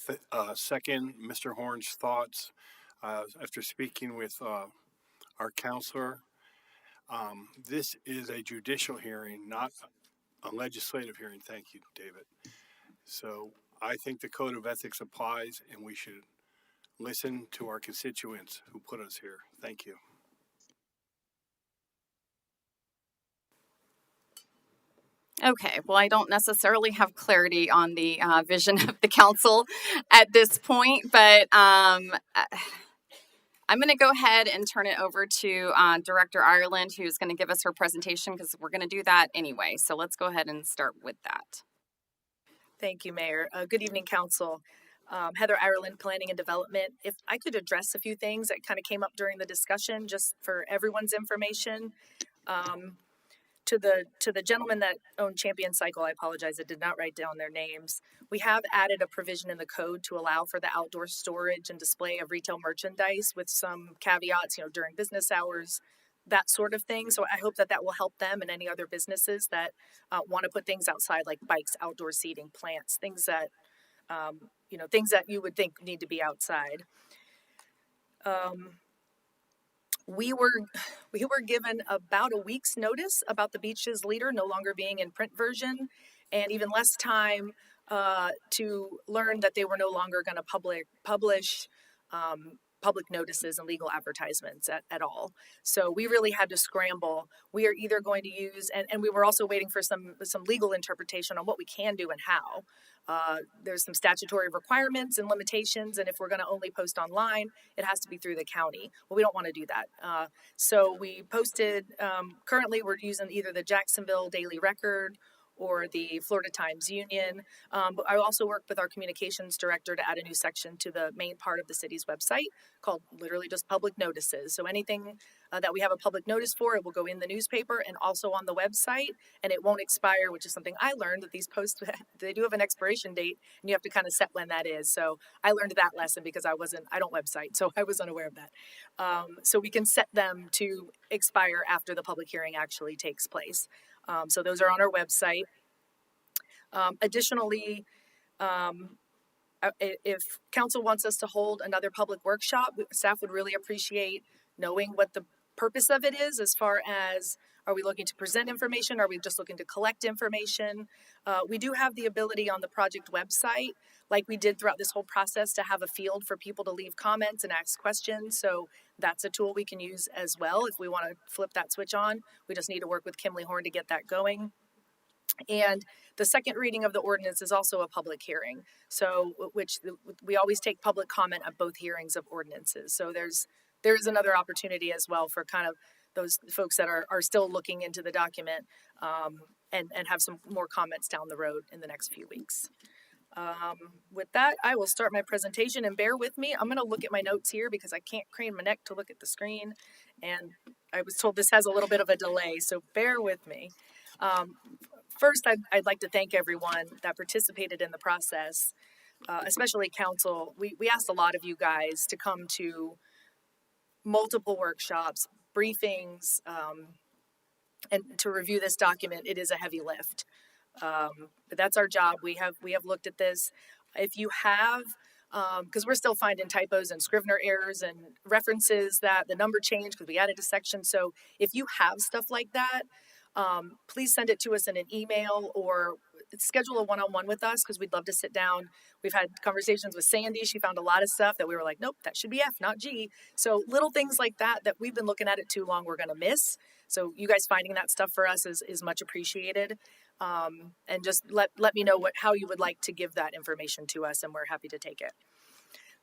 second Mr. Horn's thoughts after speaking with our counselor. This is a judicial hearing, not a legislative hearing. Thank you, David. So I think the code of ethics applies, and we should listen to our constituents who put us here. Thank you. Okay, well, I don't necessarily have clarity on the vision of the council at this point, but I'm going to go ahead and turn it over to Director Ireland, who's going to give us her presentation, because we're going to do that anyway. So let's go ahead and start with that. Thank you, Mayor. Good evening, Council. Heather Ireland, Planning and Development. If I could address a few things that kind of came up during the discussion, just for everyone's information. To the gentleman that owned Champion Cycle, I apologize, I did not write down their names. We have added a provision in the code to allow for the outdoor storage and display of retail merchandise with some caveats, during business hours, that sort of thing. So I hope that will help them and any other businesses that want to put things outside, like bikes, outdoor seating, plants, things that, things that you would think need to be outside. We were given about a week's notice about the Beaches Leader no longer being in print version, and even less time to learn that they were no longer going to publish public notices and legal advertisements at all. So we really had to scramble. We are either going to use, and we were also waiting for some legal interpretation on what we can do and how. There's some statutory requirements and limitations, and if we're going to only post online, it has to be through the county. Well, we don't want to do that. So we posted, currently we're using either the Jacksonville Daily Record or the Florida Times Union. But I also worked with our communications director to add a new section to the main part of the city's website called literally just public notices. So anything that we have a public notice for, it will go in the newspaper and also on the website, and it won't expire, which is something I learned, that these posts, they do have an expiration date, and you have to kind of set when that is. So I learned that lesson because I don't website, so I was unaware of that. So we can set them to expire after the public hearing actually takes place. So those are on our website. Additionally, if council wants us to hold another public workshop, staff would really appreciate knowing what the purpose of it is, as far as, are we looking to present information? Are we just looking to collect information? We do have the ability on the project website, like we did throughout this whole process, to have a field for people to leave comments and ask questions. So that's a tool we can use as well if we want to flip that switch on. We just need to work with Kimley Horn to get that going. And the second reading of the ordinance is also a public hearing. So, we always take public comment at both hearings of ordinances. So there's another opportunity as well for kind of those folks that are still looking into the document, and have some more comments down the road in the next few weeks. With that, I will start my presentation, and bear with me. I'm going to look at my notes here because I can't crane my neck to look at the screen, and I was told this has a little bit of a delay, so bear with me. First, I'd like to thank everyone that participated in the process, especially council. We asked a lot of you guys to come to multiple workshops, briefings, and to review this document. It is a heavy lift, but that's our job. We have looked at this. If you have, because we're still finding typos and Scrivener errors and references that the number changed because we added a section. So if you have stuff like that, please send it to us in an email or schedule a one-on-one with us, because we'd love to sit down. We've had conversations with Sandy. She found a lot of stuff that we were like, nope, that should be F, not G. So little things like that we've been looking at it too long, we're going to miss. So you guys finding that stuff for us is much appreciated. And just let me know how you would like to give that information to us, and we're happy to take it.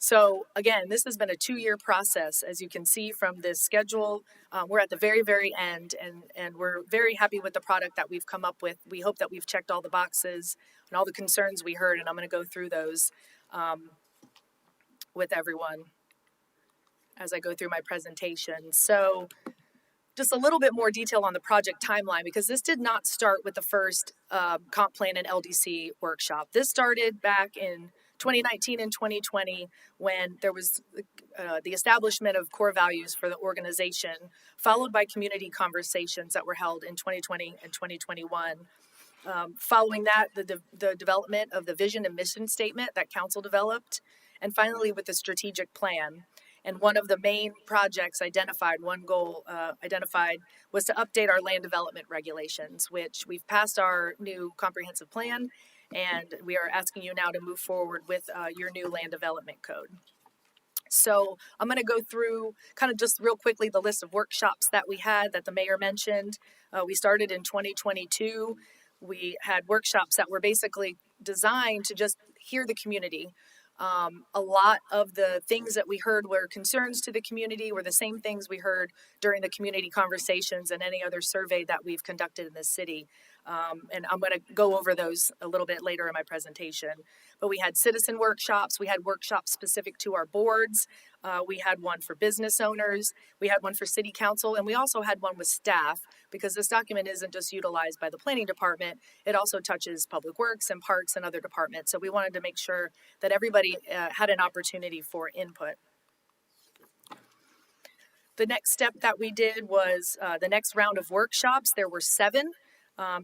So again, this has been a 2-year process. As you can see from this schedule, we're at the very, very end, and we're very happy with the product that we've come up with. We hope that we've checked all the boxes and all the concerns we heard, and I'm going to go through those with everyone as I go through my presentation. So just a little bit more detail on the project timeline, because this did not start with the first comp plan and LDC workshop. This started back in 2019 and 2020, when there was the establishment of core values for the organization, followed by community conversations that were held in 2020 and 2021. Following that, the development of the vision and mission statement that council developed, and finally with the strategic plan. And one of the main projects identified, one goal identified, was to update our land development regulations, which we've passed our new comprehensive plan, and we are asking you now to move forward with your new land development code. So I'm going to go through kind of just real quickly the list of workshops that we had that the mayor mentioned. We started in 2022. We had workshops that were basically designed to just hear the community. A lot of the things that we heard were concerns to the community, were the same things we heard during the community conversations and any other survey that we've conducted in this city. And I'm going to go over those a little bit later in my presentation. But we had citizen workshops. We had workshops specific to our boards. We had one for business owners. We had one for city council. And we also had one with staff, because this document isn't just utilized by the planning department. It also touches public works and parks and other departments. So we wanted to make sure that everybody had an opportunity for input. The next step that we did was the next round of workshops. There were 7.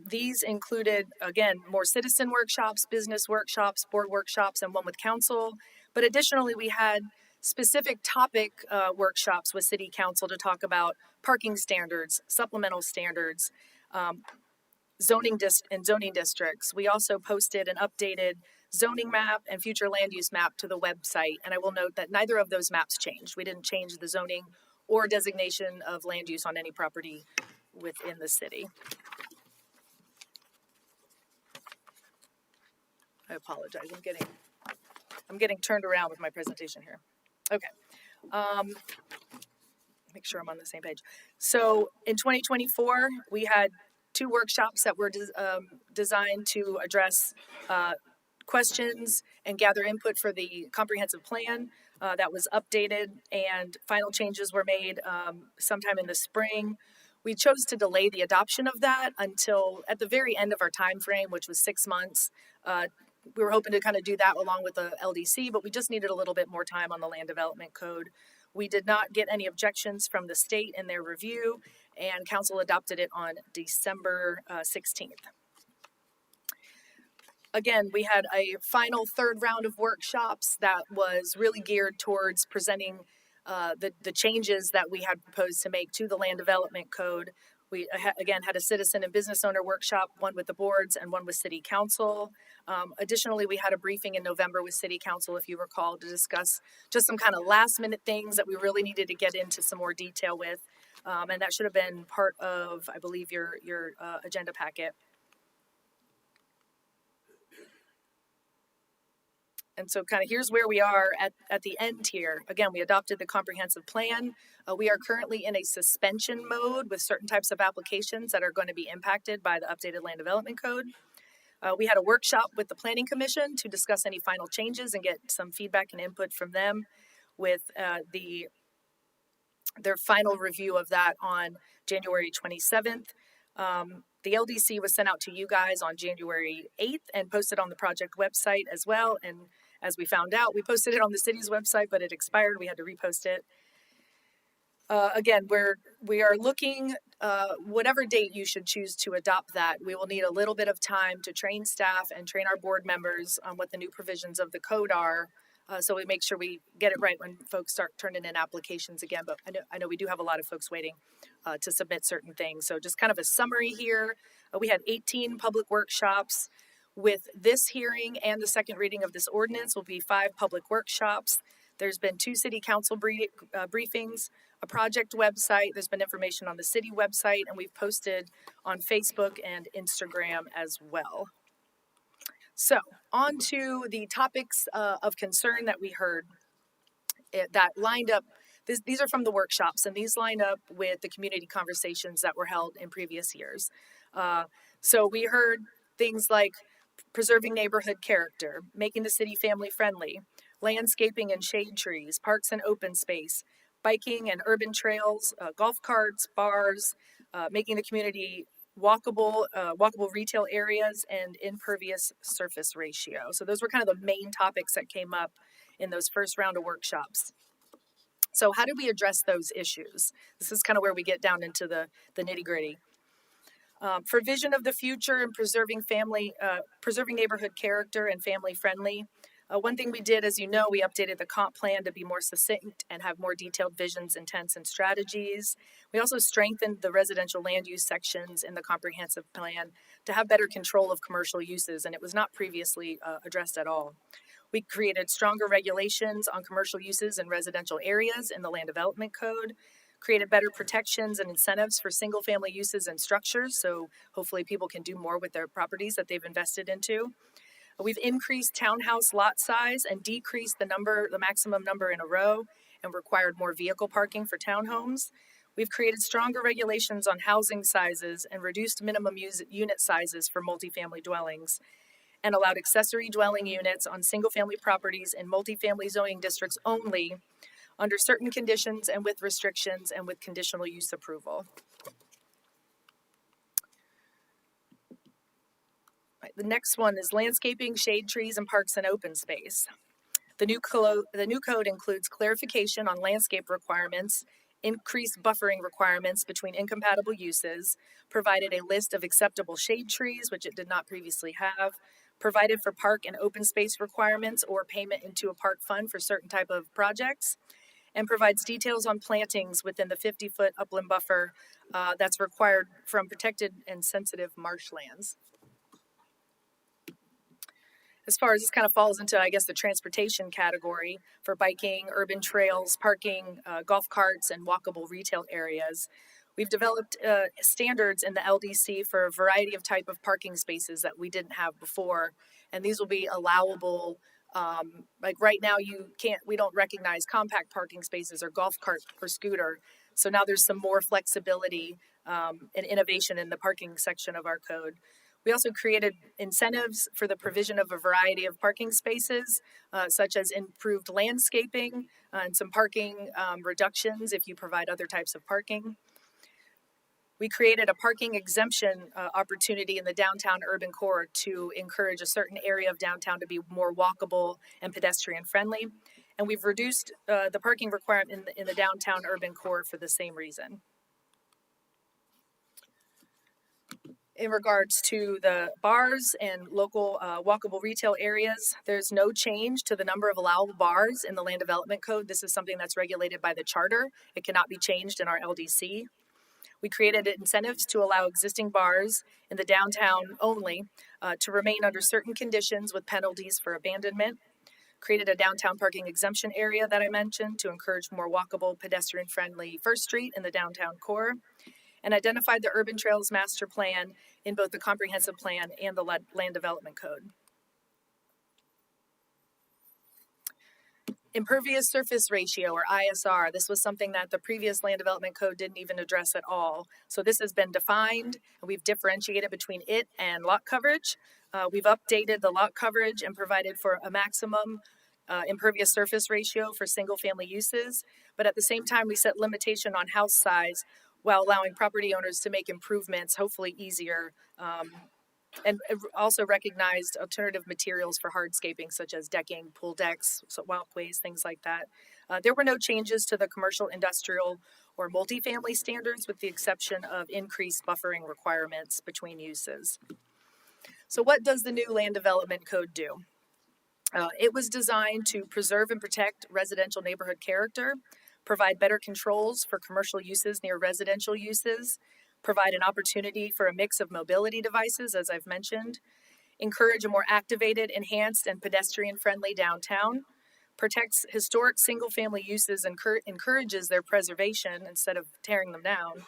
These included, again, more citizen workshops, business workshops, board workshops, and one with council. But additionally, we had specific topic workshops with city council to talk about parking standards, supplemental standards, zoning districts. We also posted an updated zoning map and future land use map to the website. And I will note that neither of those maps changed. We didn't change the zoning or designation of land use on any property within the city. I apologize. I'm getting turned around with my presentation here. Okay. Make sure I'm on the same page. So in 2024, we had two workshops that were designed to address questions and gather input for the comprehensive plan that was updated, and final changes were made sometime in the spring. We chose to delay the adoption of that until at the very end of our time frame, which was 6 months. We were hoping to kind of do that along with the LDC, but we just needed a little bit more time on the land development code. We did not get any objections from the state in their review, and council adopted it on December 16th. Again, we had a final third round of workshops that was really geared towards presenting the changes that we had proposed to make to the land development code. We again had a citizen and business owner workshop, one with the boards and one with city council. Additionally, we had a briefing in November with city council, if you recall, to discuss just some kind of last minute things that we really needed to get into some more detail with. And that should have been part of, I believe, your agenda packet. And so kind of here's where we are at the end here. Again, we adopted the comprehensive plan. We are currently in a suspension mode with certain types of applications that are going to be impacted by the updated land development code. We had a workshop with the Planning Commission to discuss any final changes and get some feedback and input from them with their final review of that on January 27th. The LDC was sent out to you guys on January 8th and posted on the project website as well. And as we found out, we posted it on the city's website, but it expired. We had to repost it. Again, we are looking, whatever date you should choose to adopt that, we will need a little bit of time to train staff and train our board members on what the new provisions of the code are. So we make sure we get it right when folks start turning in applications again. But I know we do have a lot of folks waiting to submit certain things. So just kind of a summary here. We had 18 public workshops. With this hearing and the second reading of this ordinance will be 5 public workshops. There's been 2 city council briefings, a project website. There's been information on the city website, and we've posted on Facebook and Instagram as well. So on to the topics of concern that we heard that lined up. These are from the workshops, and these line up with the community conversations that were held in previous years. So we heard things like preserving neighborhood character, making the city family friendly, landscaping and shade trees, parks and open space, biking and urban trails, golf carts, bars, making the community walkable retail areas, and impervious surface ratio. So those were kind of the main topics that came up in those first round of workshops. So how do we address those issues? This is kind of where we get down into the nitty gritty. For vision of the future and preserving neighborhood character and family friendly. One thing we did, as you know, we updated the comp plan to be more succinct and have more detailed visions, intents, and strategies. We also strengthened the residential land use sections in the comprehensive plan to have better control of commercial uses, and it was not previously addressed at all. We created stronger regulations on commercial uses in residential areas in the land development code, created better protections and incentives for single family uses and structures, so hopefully people can do more with their properties that they've invested into. We've increased townhouse lot size and decreased the maximum number in a row, and required more vehicle parking for townhomes. We've created stronger regulations on housing sizes and reduced minimum unit sizes for multifamily dwellings, and allowed accessory dwelling units on single-family properties in multifamily zoning districts only under certain conditions and with restrictions and with conditional use approval. The next one is landscaping, shade trees, and parks and open space. The new code includes clarification on landscape requirements, increased buffering requirements between incompatible uses, provided a list of acceptable shade trees, which it did not previously have, provided for park and open space requirements or payment into a park fund for certain type of projects, and provides details on plantings within the 50-foot upland buffer that's required from protected and sensitive marshlands. As far as this kind of falls into, I guess, the transportation category for biking, urban trails, parking, golf carts, and walkable retail areas. We've developed standards in the LDC for a variety of type of parking spaces that we didn't have before, and these will be allowable. Like right now, we don't recognize compact parking spaces or golf cart or scooter. So now there's some more flexibility and innovation in the parking section of our code. We also created incentives for the provision of a variety of parking spaces, such as improved landscaping and some parking reductions if you provide other types of parking. We created a parking exemption opportunity in the downtown urban core to encourage a certain area of downtown to be more walkable and pedestrian friendly. And we've reduced the parking requirement in the downtown urban core for the same reason. In regards to the bars and local walkable retail areas, there's no change to the number of allowable bars in the Land Development Code. This is something that's regulated by the charter. It cannot be changed in our LDC. We created incentives to allow existing bars in the downtown only to remain under certain conditions with penalties for abandonment. Created a downtown parking exemption area that I mentioned to encourage more walkable, pedestrian-friendly First Street in the downtown core, and identified the Urban Trails Master Plan in both the Comprehensive Plan and the Land Development Code. Impervious surface ratio, or ISR, this was something that the previous Land Development Code didn't even address at all. So this has been defined, and we've differentiated between it and lot coverage. We've updated the lot coverage and provided for a maximum impervious surface ratio for single-family uses, but at the same time, we set limitation on house size while allowing property owners to make improvements, hopefully easier, and also recognized alternative materials for hardscaping, such as decking, pool decks, walkways, things like that. There were no changes to the commercial, industrial, or multifamily standards, with the exception of increased buffering requirements between uses. So what does the new Land Development Code do? It was designed to preserve and protect residential neighborhood character, provide better controls for commercial uses near residential uses, provide an opportunity for a mix of mobility devices, as I've mentioned, encourage a more activated, enhanced, and pedestrian-friendly downtown, protects historic single-family uses and encourages their preservation instead of tearing them down,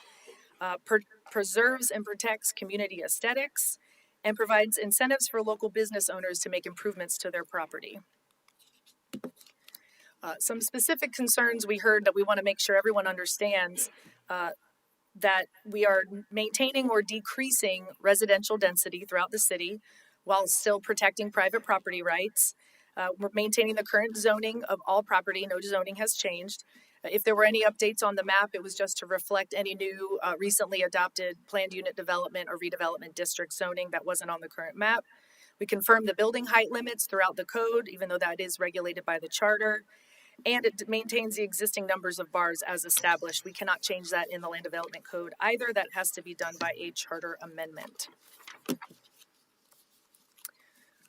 preserves and protects community aesthetics, and provides incentives for local business owners to make improvements to their property. Some specific concerns we heard that we want to make sure everyone understands that we are maintaining or decreasing residential density throughout the city while still protecting private property rights. We're maintaining the current zoning of all property. No zoning has changed. If there were any updates on the map, it was just to reflect any new recently adopted planned unit development or redevelopment district zoning that wasn't on the current map. We confirmed the building height limits throughout the code, even though that is regulated by the charter. And it maintains the existing numbers of bars as established. We cannot change that in the Land Development Code either. That has to be done by a charter amendment.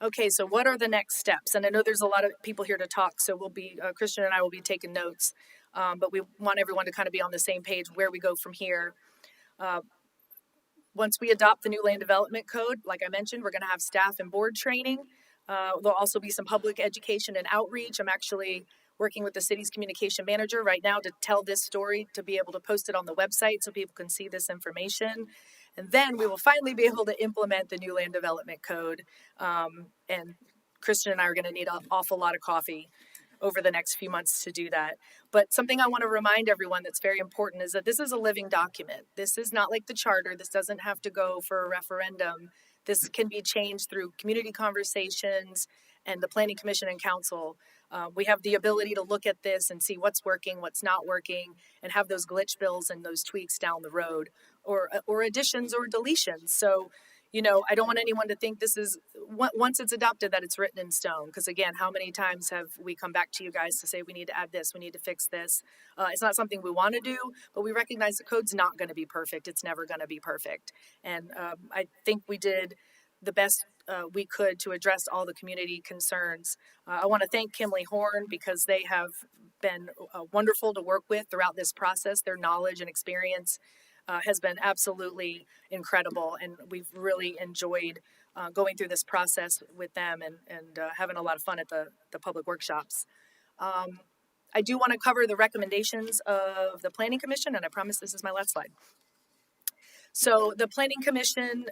Okay, so what are the next steps? And I know there's a lot of people here to talk, so we'll be, Christian and I will be taking notes, but we want everyone to kind of be on the same page where we go from here. Once we adopt the new Land Development Code, like I mentioned, we're gonna have staff and board training. There'll also be some public education and outreach. I'm actually working with the city's communication manager right now to tell this story, to be able to post it on the website so people can see this information. And then we will finally be able to implement the new Land Development Code. And Christian and I are going to need an awful lot of coffee over the next few months to do that. But something I want to remind everyone that's very important is that this is a living document. This is not like the charter. This doesn't have to go for a referendum. This can be changed through community conversations and the Planning Commission and Council. We have the ability to look at this and see what's working, what's not working, and have those glitch bills and those tweaks down the road, or additions or deletions. So, you know, I don't want anyone to think this is, once it's adopted, that it's written in stone. Because again, how many times have we come back to you guys to say, we need to add this, we need to fix this. It's not something we want to do, but we recognize the code's not going to be perfect. It's never going to be perfect. And I think we did the best we could to address all the community concerns. I want to thank Kimley Horn because they have been wonderful to work with throughout this process. Their knowledge and experience has been absolutely incredible, and we've really enjoyed going through this process with them and having a lot of fun at the public workshops. I do want to cover the recommendations of the Planning Commission, and I promise this is my last slide. So the Planning Commission,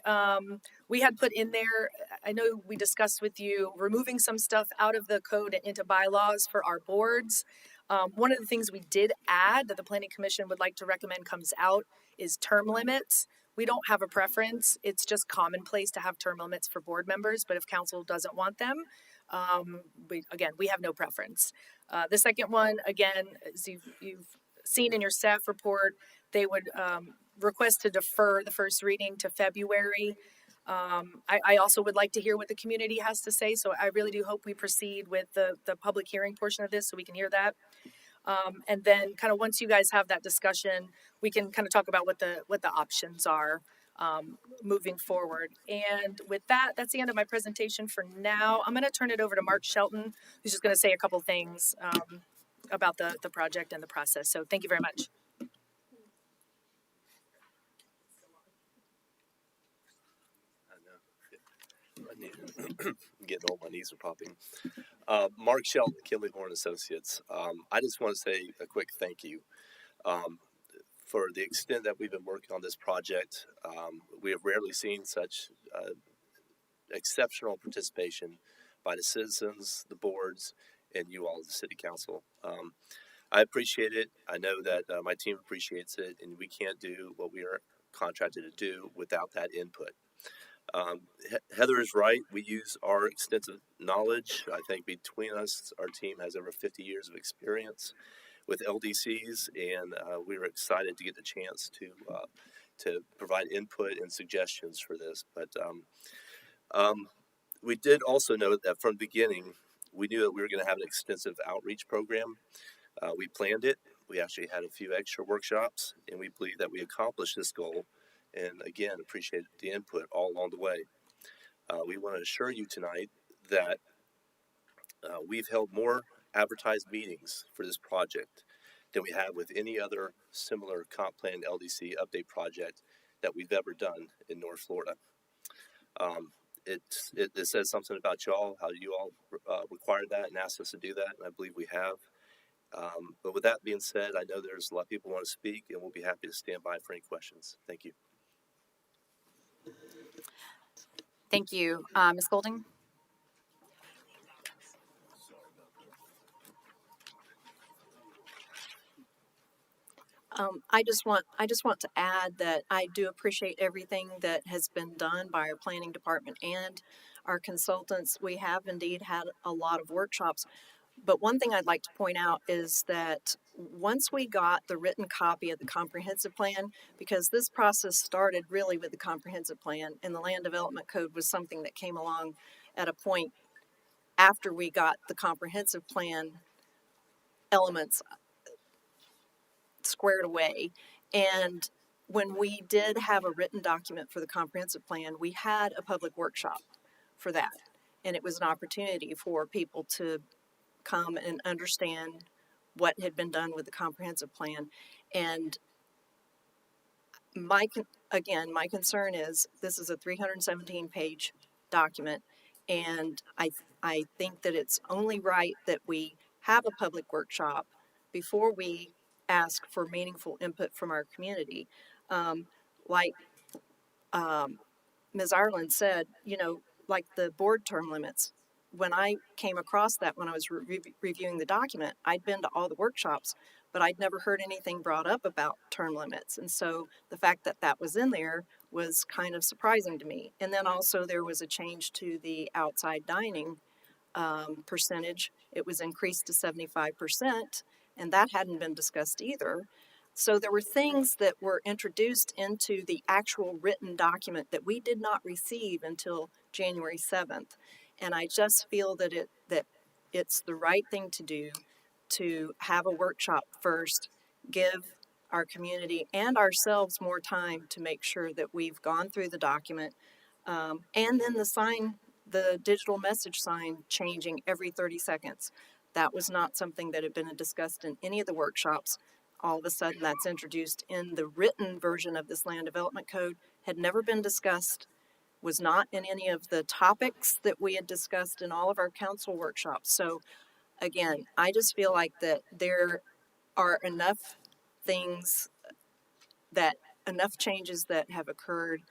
we had put in there, I know we discussed with you, removing some stuff out of the code and into bylaws for our boards. One of the things we did add that the Planning Commission would like to recommend comes out is term limits. We don't have a preference. It's just commonplace to have term limits for board members, but if council doesn't want them, we have no preference. The second one, again, as you've seen in your staff report, they would request to defer the first reading to February. I also would like to hear what the community has to say, so I really do hope we proceed with the public hearing portion of this so we can hear that. And then kind of once you guys have that discussion, we can kind of talk about what the options are moving forward. And with that, that's the end of my presentation for now. I'm going to turn it over to Mark Shelton, who's just going to say a couple things about the project and the process. So thank you very much. Getting old, my knees are popping. Mark Shelton, Kinley Horn Associates. I just want to say a quick thank you for the extent that we've been working on this project. We have rarely seen such exceptional participation by the citizens, the boards, and you all, the city council. I appreciate it. I know that my team appreciates it, and we can't do what we are contracted to do without that input. Heather is right. We use our extensive knowledge. I think between us, our team has over 50 years of experience with LDCs, and we were excited to get the chance to provide input and suggestions for this. But we did also note that from the beginning, we knew that we were going to have an extensive outreach program. We planned it. We actually had a few extra workshops, and we believe that we accomplished this goal. And again, appreciate the input all along the way. We want to assure you tonight that we've held more advertised meetings for this project than we have with any other similar comp plan LDC update project that we've ever done in North Florida. It says something about y'all, how you all required that and asked us to do that, and I believe we have. But with that being said, I know there's a lot of people who want to speak, and we'll be happy to stand by for any questions. Thank you. Thank you. Ms. Golding? I just want to add that I do appreciate everything that has been done by our planning department and our consultants. We have indeed had a lot of workshops, but one thing I'd like to point out is that once we got the written copy of the comprehensive plan, because this process started really with the comprehensive plan, and the land development code was something that came along at a point after we got the comprehensive plan elements squared away. And when we did have a written document for the comprehensive plan, we had a public workshop for that, and it was an opportunity for people to come and understand what had been done with the comprehensive plan. And my concern is this is a 317 page document, and I think that it's only right that we have a public workshop before we ask for meaningful input from our community. Ms. Ireland said, like the board term limits. When I came across that when I was reviewing the document, I'd been to all the workshops, but I'd never heard anything brought up about term limits. And so the fact that that was in there was kind of surprising to me. And then also there was a change to the outside dining percentage. It was increased to 75%, and that hadn't been discussed either. So there were things that were introduced into the actual written document that we did not receive until January 7th. And I just feel that it's the right thing to do to have a workshop first, give our community and ourselves more time to make sure that we've gone through the document. And then the digital message sign changing every 30 seconds. That was not something that had been discussed in any of the workshops. All of a sudden that's introduced in the written version of this land development code, had never been discussed, was not in any of the topics that we had discussed in all of our council workshops. So again, I just feel like that there are enough changes that have occurred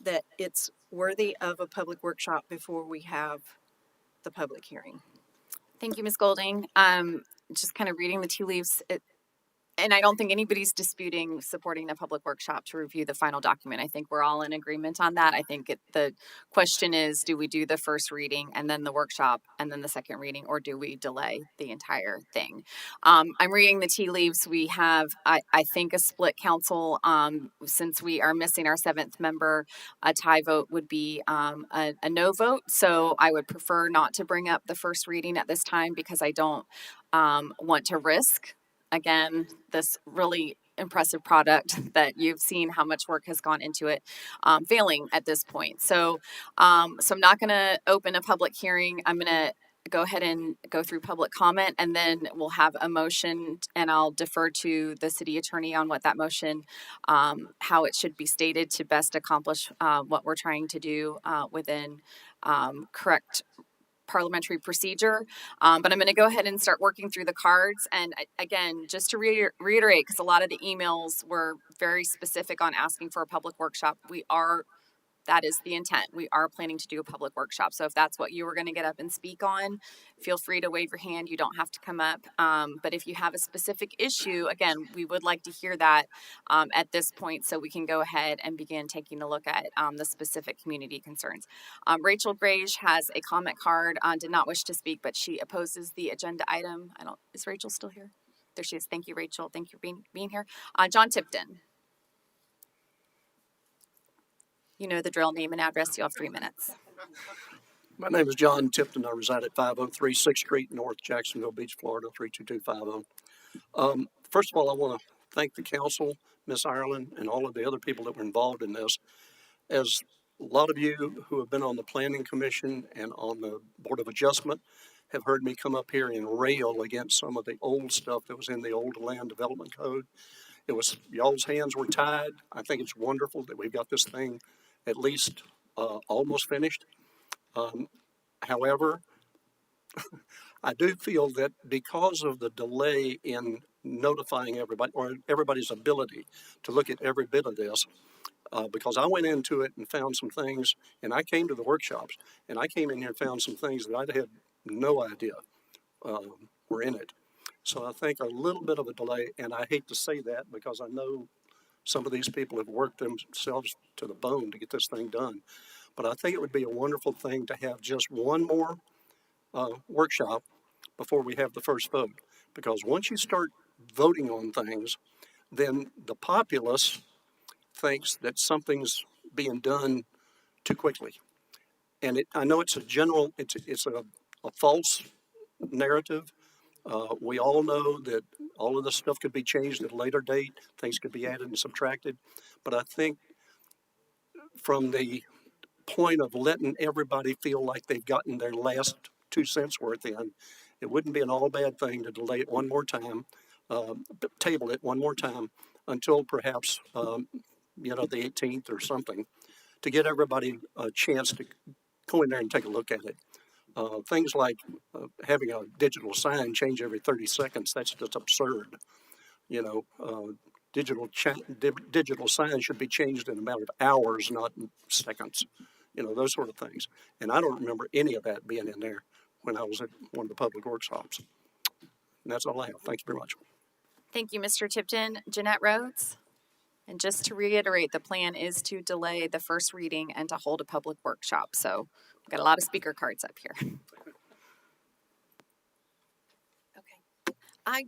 that it's worthy of a public workshop before we have the public hearing. Thank you, Ms. Golding. just kind of reading the tea leaves, and I don't think anybody's disputing supporting the public workshop to review the final document. I think we're all in agreement on that. I think the question is, do we do the first reading and then the workshop and then the second reading, or do we delay the entire thing? I'm reading the tea leaves. We have, I think, a split council. Since we are missing our 7th member, a tie vote would be a no vote. So I would prefer not to bring up the first reading at this time because I don't want to risk, again, this really impressive product that you've seen how much work has gone into it, failing at this point. So I'm not going to open a public hearing. I'm going to go ahead and go through public comment, and then we'll have a motion, and I'll defer to the city attorney on what that motion, how it should be stated to best accomplish what we're trying to do within correct parliamentary procedure. But I'm going to go ahead and start working through the cards. And again, just to reiterate, because a lot of the emails were very specific on asking for a public workshop, that is the intent. We are planning to do a public workshop. So if that's what you were going to get up and speak on, feel free to wave your hand. You don't have to come up. But if you have a specific issue, again, we would like to hear that at this point so we can go ahead and begin taking a look at the specific community concerns. Rachel Grage has a comment card, did not wish to speak, but she opposes the agenda item. Is Rachel still here? There she is. Thank you, Rachel. Thank you for being here. John Tipton. You know the drill, name and address. You have 3 minutes. My name is John Tipton. I reside at 503 6th Street, North Jacksonville Beach, Florida, 32250. First of all, I want to thank the council, Miss Ireland, and all of the other people that were involved in this. As a lot of you who have been on the Planning Commission and on the Board of Adjustment have heard me come up here and rail against some of the old stuff that was in the old Land Development Code. It was, y'all's hands were tied. I think it's wonderful that we've got this thing at least almost finished. However, I do feel that because of the delay in notifying everybody, or everybody's ability to look at every bit of this, because I went into it and found some things, and I came to the workshops, and I came in here and found some things that I had no idea were in it. So I think a little bit of a delay, and I hate to say that because I know some of these people have worked themselves to the bone to get this thing done. But I think it would be a wonderful thing to have just one more workshop before we have the first vote. Because once you start voting on things, then the populace thinks that something's being done too quickly. And I know it's a false narrative. We all know that all of this stuff could be changed at a later date. Things could be added and subtracted. But I think from the point of letting everybody feel like they've gotten their last 2 cents worth in, it wouldn't be an all bad thing to delay it one more time, table it one more time until perhaps, the 18th or something, to get everybody a chance to go in there and take a look at it. Things like having a digital sign change every 30 seconds, that's just absurd. Digital signs should be changed in a matter of hours, not seconds. Those sort of things. And I don't remember any of that being in there when I was at one of the public workshops. And that's all I have. Thank you very much. Thank you, Mr. Tipton. Jeanette Rhodes. And just to reiterate, the plan is to delay the first reading and to hold a public workshop. So we've got a lot of speaker cards up here. I'm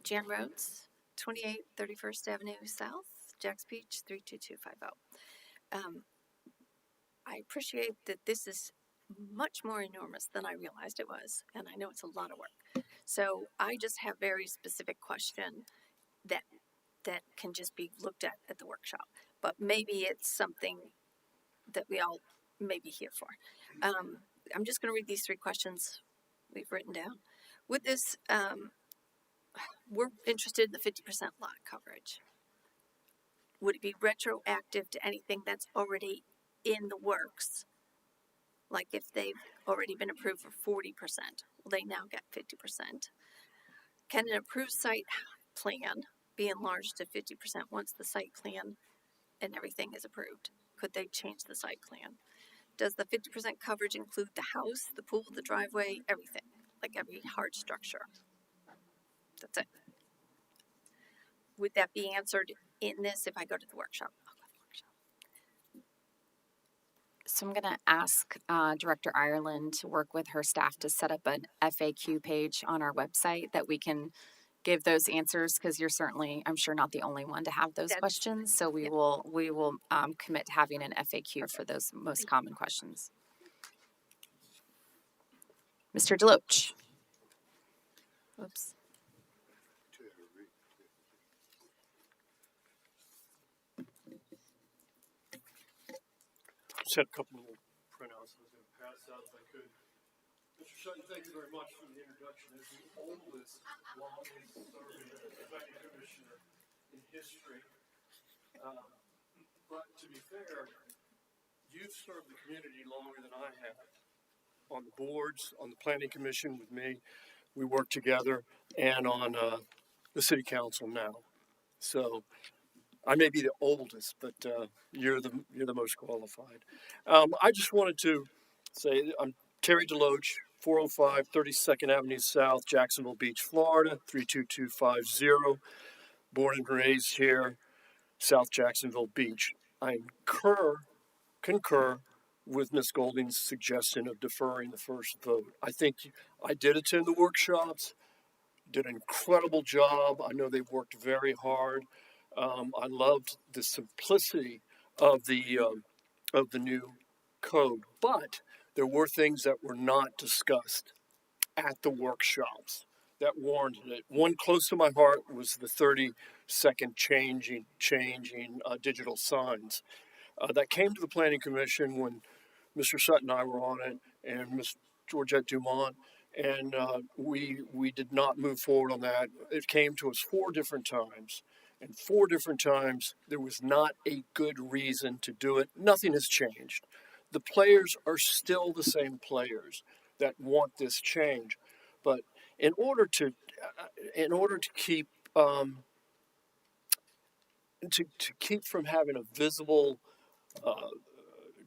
Jan Rhodes, 28 31st Avenue South, Jacks Beach, 32250. I appreciate that this is much more enormous than I realized it was, and I know it's a lot of work. So I just have very specific question that can just be looked at the workshop, but maybe it's something that we all may be here for. I'm just going to read these 3 questions we've written down. With this, we're interested in the 50% lot coverage. Would it be retroactive to anything that's already in the works? Like if they've already been approved for 40%, will they now get 50%? Can an approved site plan be enlarged to 50% once the site plan and everything is approved? Could they change the site plan? Does the 50% coverage include the house, the pool, the driveway, everything, like every hard structure? That's it. Would that be answered in this if I go to the workshop? So I'm going to ask Director Ireland to work with her staff to set up an FAQ page on our website that we can give those answers, because you're certainly, I'm sure, not the only one to have those questions. So we will commit to having an FAQ for those most common questions. Mr. Deloach. Oops. Just had a couple little printouts I was going to pass out if I could. Mr. Sutton, thank you very much for the introduction. As the oldest, longest serving executive commissioner in history. But to be fair, you've served the community longer than I have. On the boards, on the planning commission with me, we work together, and on the city council now. So I may be the oldest, but you're the most qualified. I just wanted to say I'm Terry Deloach, 405 32nd Avenue South, Jacksonville Beach, Florida, 32250. Born and raised here, South Jacksonville Beach. I concur with Ms. Golding's suggestion of deferring the first vote. I think I did attend the workshops, did an incredible job. I know they've worked very hard. I loved the simplicity of the new code, but there were things that were not discussed at the workshops that warranted it. One close to my heart was the 30-second changing digital signs. That came to the Planning Commission when Mr. Sutton and I were on it, and Ms. Georgette Dumont, and we did not move forward on that. It came to us 4 different times. And 4 different times, there was not a good reason to do it. Nothing has changed. The players are still the same players that want this change. But in order to keep keep from having a visible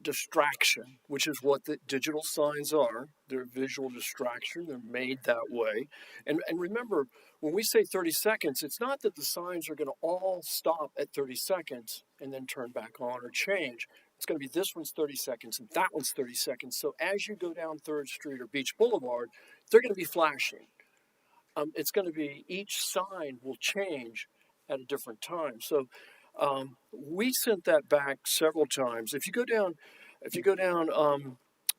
distraction, which is what the digital signs are. They're visual distraction. They're made that way. And remember, when we say 30 seconds, it's not that the signs are going to all stop at 30 seconds and then turn back on or change. It's going to be this one's 30 seconds and that one's 30 seconds. So as you go down 3rd Street or Beach Boulevard, they're going to be flashing. It's going to be, each sign will change at a different time. So we sent that back several times. If you go down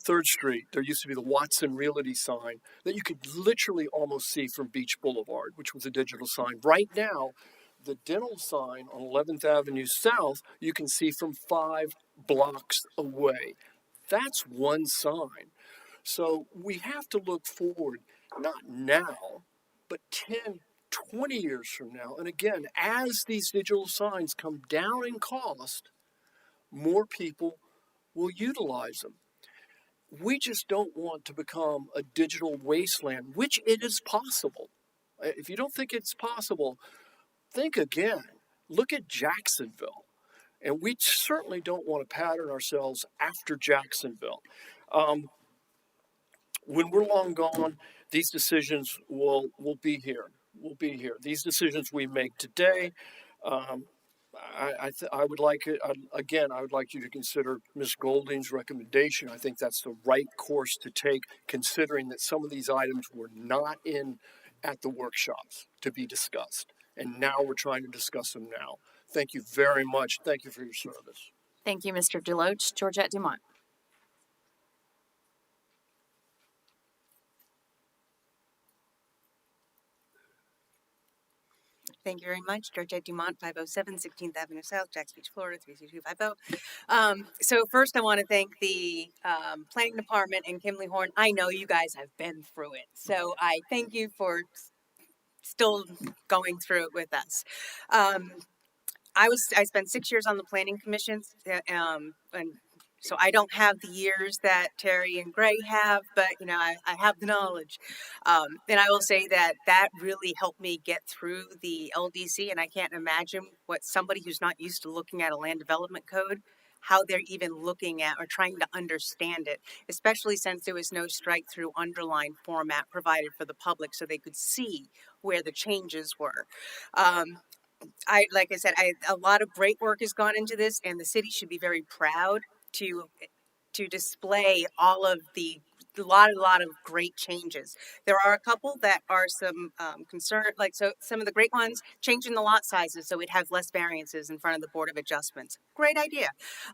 3rd Street, there used to be the Watson Realty sign that you could literally almost see from Beach Boulevard, which was a digital sign. Right now, the dental sign on 11th Avenue South, you can see from 5 blocks away. That's one sign. So we have to look forward, not now, but 10, 20 years from now. And again, as these digital signs come down in cost, more people will utilize them. We just don't want to become a digital wasteland, which it is possible. If you don't think it's possible, think again. Look at Jacksonville. And we certainly don't want to pattern ourselves after Jacksonville. When we're long gone, these decisions will be here. These decisions we make today, I would like it, again, I would like you to consider Ms. Golding's recommendation. I think that's the right course to take, considering that some of these items were not in at the workshops to be discussed. And now we're trying to discuss them now. Thank you very much. Thank you for your service. Thank you, Mr. Deloach. Georgette Dumont. Thank you very much. Georgette Dumont, 507 16th Avenue South, Jacks Beach, Florida, 32250. So first I want to thank the planning department and Kimberly Horn. I know you guys have been through it. So I thank you for still going through it with us. I spent 6 years on the planning commission, and so I don't have the years that Terry and Gray have, but I have the knowledge. And I will say that really helped me get through the LDC, and I can't imagine what somebody who's not used to looking at a land development code, how they're even looking at or trying to understand it, especially since there was no strike through underline format provided for the public so they could see where the changes were. Like I said, a lot of great work has gone into this, and the city should be very proud to display all of the lot of great changes. There are a couple that are some concern, like so some of the great ones, changing the lot sizes so we'd have less variances in front of the Board of Adjustments. Great idea.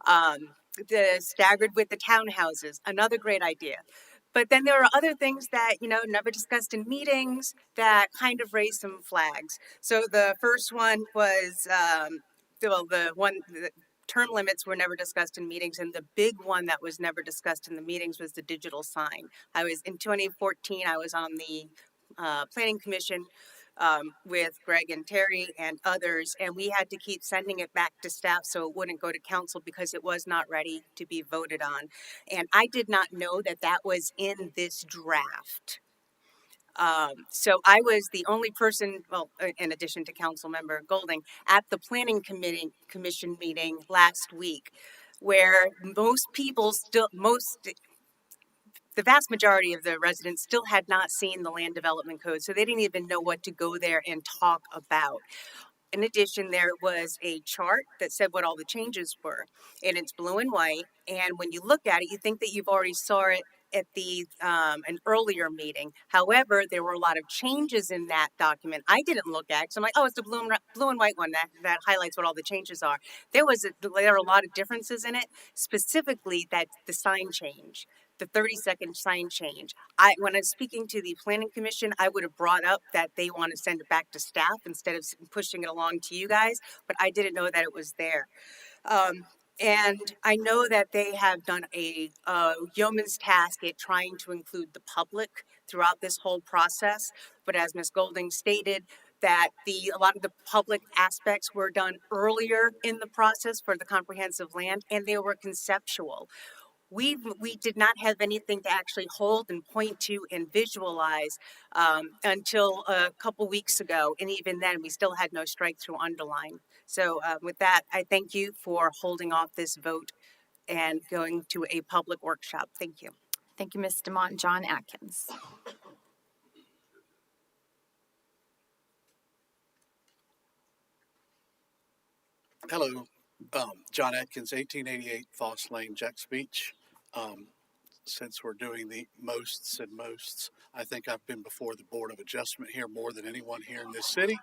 The staggered with the townhouses, another great idea. But then there are other things that, never discussed in meetings that kind of raise some flags. So the first one was, the term limits were never discussed in meetings, and the big one that was never discussed in the meetings was the digital sign. In 2014, I was on the Planning Commission with Greg and Terry and others, and we had to keep sending it back to staff so it wouldn't go to council because it was not ready to be voted on. And I did not know that that was in this draft. So I was the only person, well, in addition to Council Member Golding, at the Planning Commission meeting last week, where the vast majority of the residents still had not seen the land development code, so they didn't even know what to go there and talk about. In addition, there was a chart that said what all the changes were, and it's blue and white. And when you look at it, you think that you've already saw it at an earlier meeting. However, there were a lot of changes in that document I didn't look at. So I'm like, oh, it's the blue and white one that highlights what all the changes are. There are a lot of differences in it, specifically that the sign change. The 30-second sign change. When I was speaking to the Planning Commission, I would have brought up that they want to send it back to staff instead of pushing it along to you guys, but I didn't know that it was there. And I know that they have done a yeoman's task at trying to include the public throughout this whole process, but as Ms. Golding stated, that a lot of the public aspects were done earlier in the process for the comprehensive land, and they were conceptual. We did not have anything to actually hold and point to and visualize until a couple weeks ago, and even then we still had no strike through underline. So with that, I thank you for holding off this vote and going to a public workshop. Thank you. Thank you, Ms. DeMont. John Atkins. Hello, John Atkins, 1888 Foss Lane, Jacks Beach. Since we're doing the mosts and mosts, I think I've been before the Board of Adjustment here more than anyone here in this city.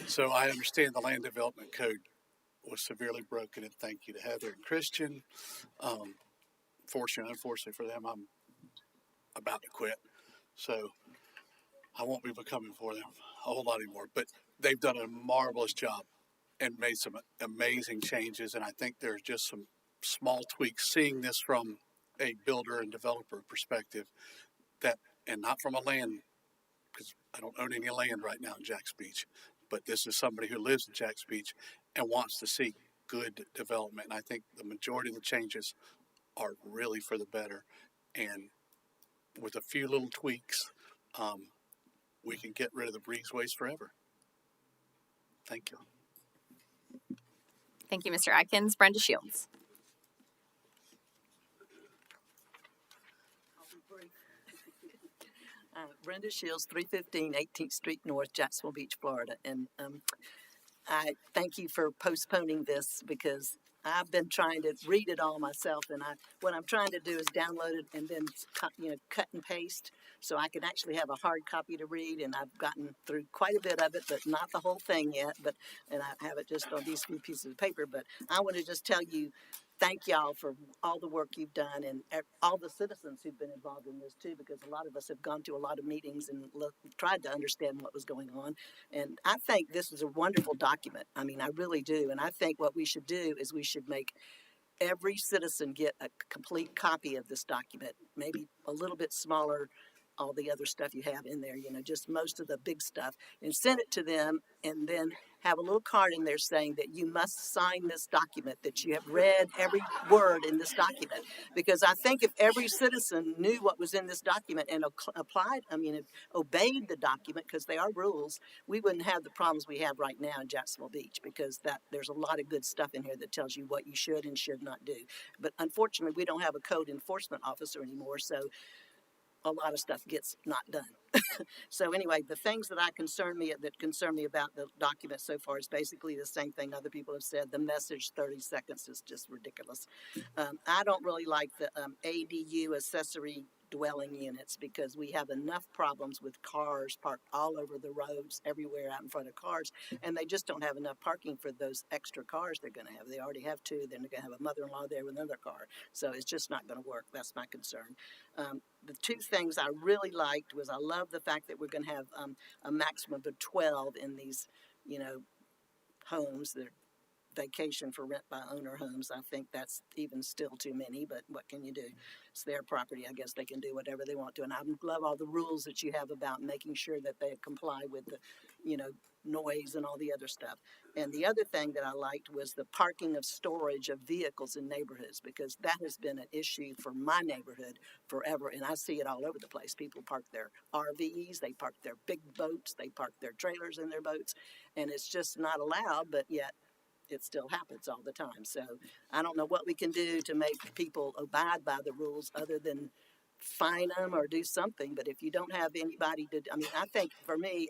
So I understand the Land Development Code was severely broken, and thank you to Heather and Christian. Fortunately, unfortunately for them, I'm about to quit. So I won't be becoming for them a whole lot anymore, but they've done a marvelous job and made some amazing changes. And I think there's just some small tweaks, seeing this from a builder and developer perspective, and not from a land, because I don't own any land right now in Jacks Beach, but this is somebody who lives in Jacks Beach and wants to see good development. And I think the majority of the changes are really for the better. And with a few little tweaks, we can get rid of the breezeways forever. Thank you. Thank you, Mr. Atkins. Brenda Shields. Brenda Shields, 315 18th Street North, Jacksonville Beach, Florida. And I thank you for postponing this because I've been trying to read it all myself. And what I'm trying to do is download it and then cut and paste so I can actually have a hard copy to read. And I've gotten through quite a bit of it, but not the whole thing yet. And I have it just on these few pieces of paper. But I want to just tell you, thank y'all for all the work you've done and all the citizens who've been involved in this too, because a lot of us have gone to a lot of meetings and tried to understand what was going on. And I think this is a wonderful document. I mean, I really do. And I think what we should do is we should make every citizen get a complete copy of this document, maybe a little bit smaller all the other stuff you have in there, just most of the big stuff, and send it to them, and then have a little card in there saying that you must sign this document, that you have read every word in this document. Because I think if every citizen knew what was in this document and obeyed the document, because they are rules, we wouldn't have the problems we have right now in Jacksonville Beach, because there's a lot of good stuff in here that tells you what you should and should not do. But unfortunately, we don't have a code enforcement officer anymore, so a lot of stuff gets not done. So anyway, the things that concern me about the document so far is basically the same thing other people have said. The message 30 seconds is just ridiculous. I don't really like the ADU accessory dwelling units, because we have enough problems with cars parked all over the roads, everywhere out in front of cars, and they just don't have enough parking for those extra cars they're going to have. They already have two, then they're going to have a mother-in-law there with another car, so it's just not going to work. That's my concern. The two things I really liked was, I love the fact that we're going to have a maximum of 12 in these, homes that are vacation for rent by owner homes. I think that's even still too many, but what can you do? It's their property. I guess they can do whatever they want to. And I love all the rules that you have about making sure that they comply with the, noise and all the other stuff. And the other thing that I liked was the parking of storage of vehicles in neighborhoods, because that has been an issue for my neighborhood forever. And I see it all over the place. People park their RVs, they park their big boats, they park their trailers in their boats, and it's just not allowed, but yet it still happens all the time. So I don't know what we can do to make people abide by the rules other than fine them or do something. But if you don't have anybody I think for me,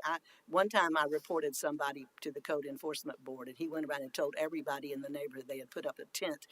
one time I reported somebody to the code enforcement board, and he went around and told everybody in the neighborhood they had put up a tent,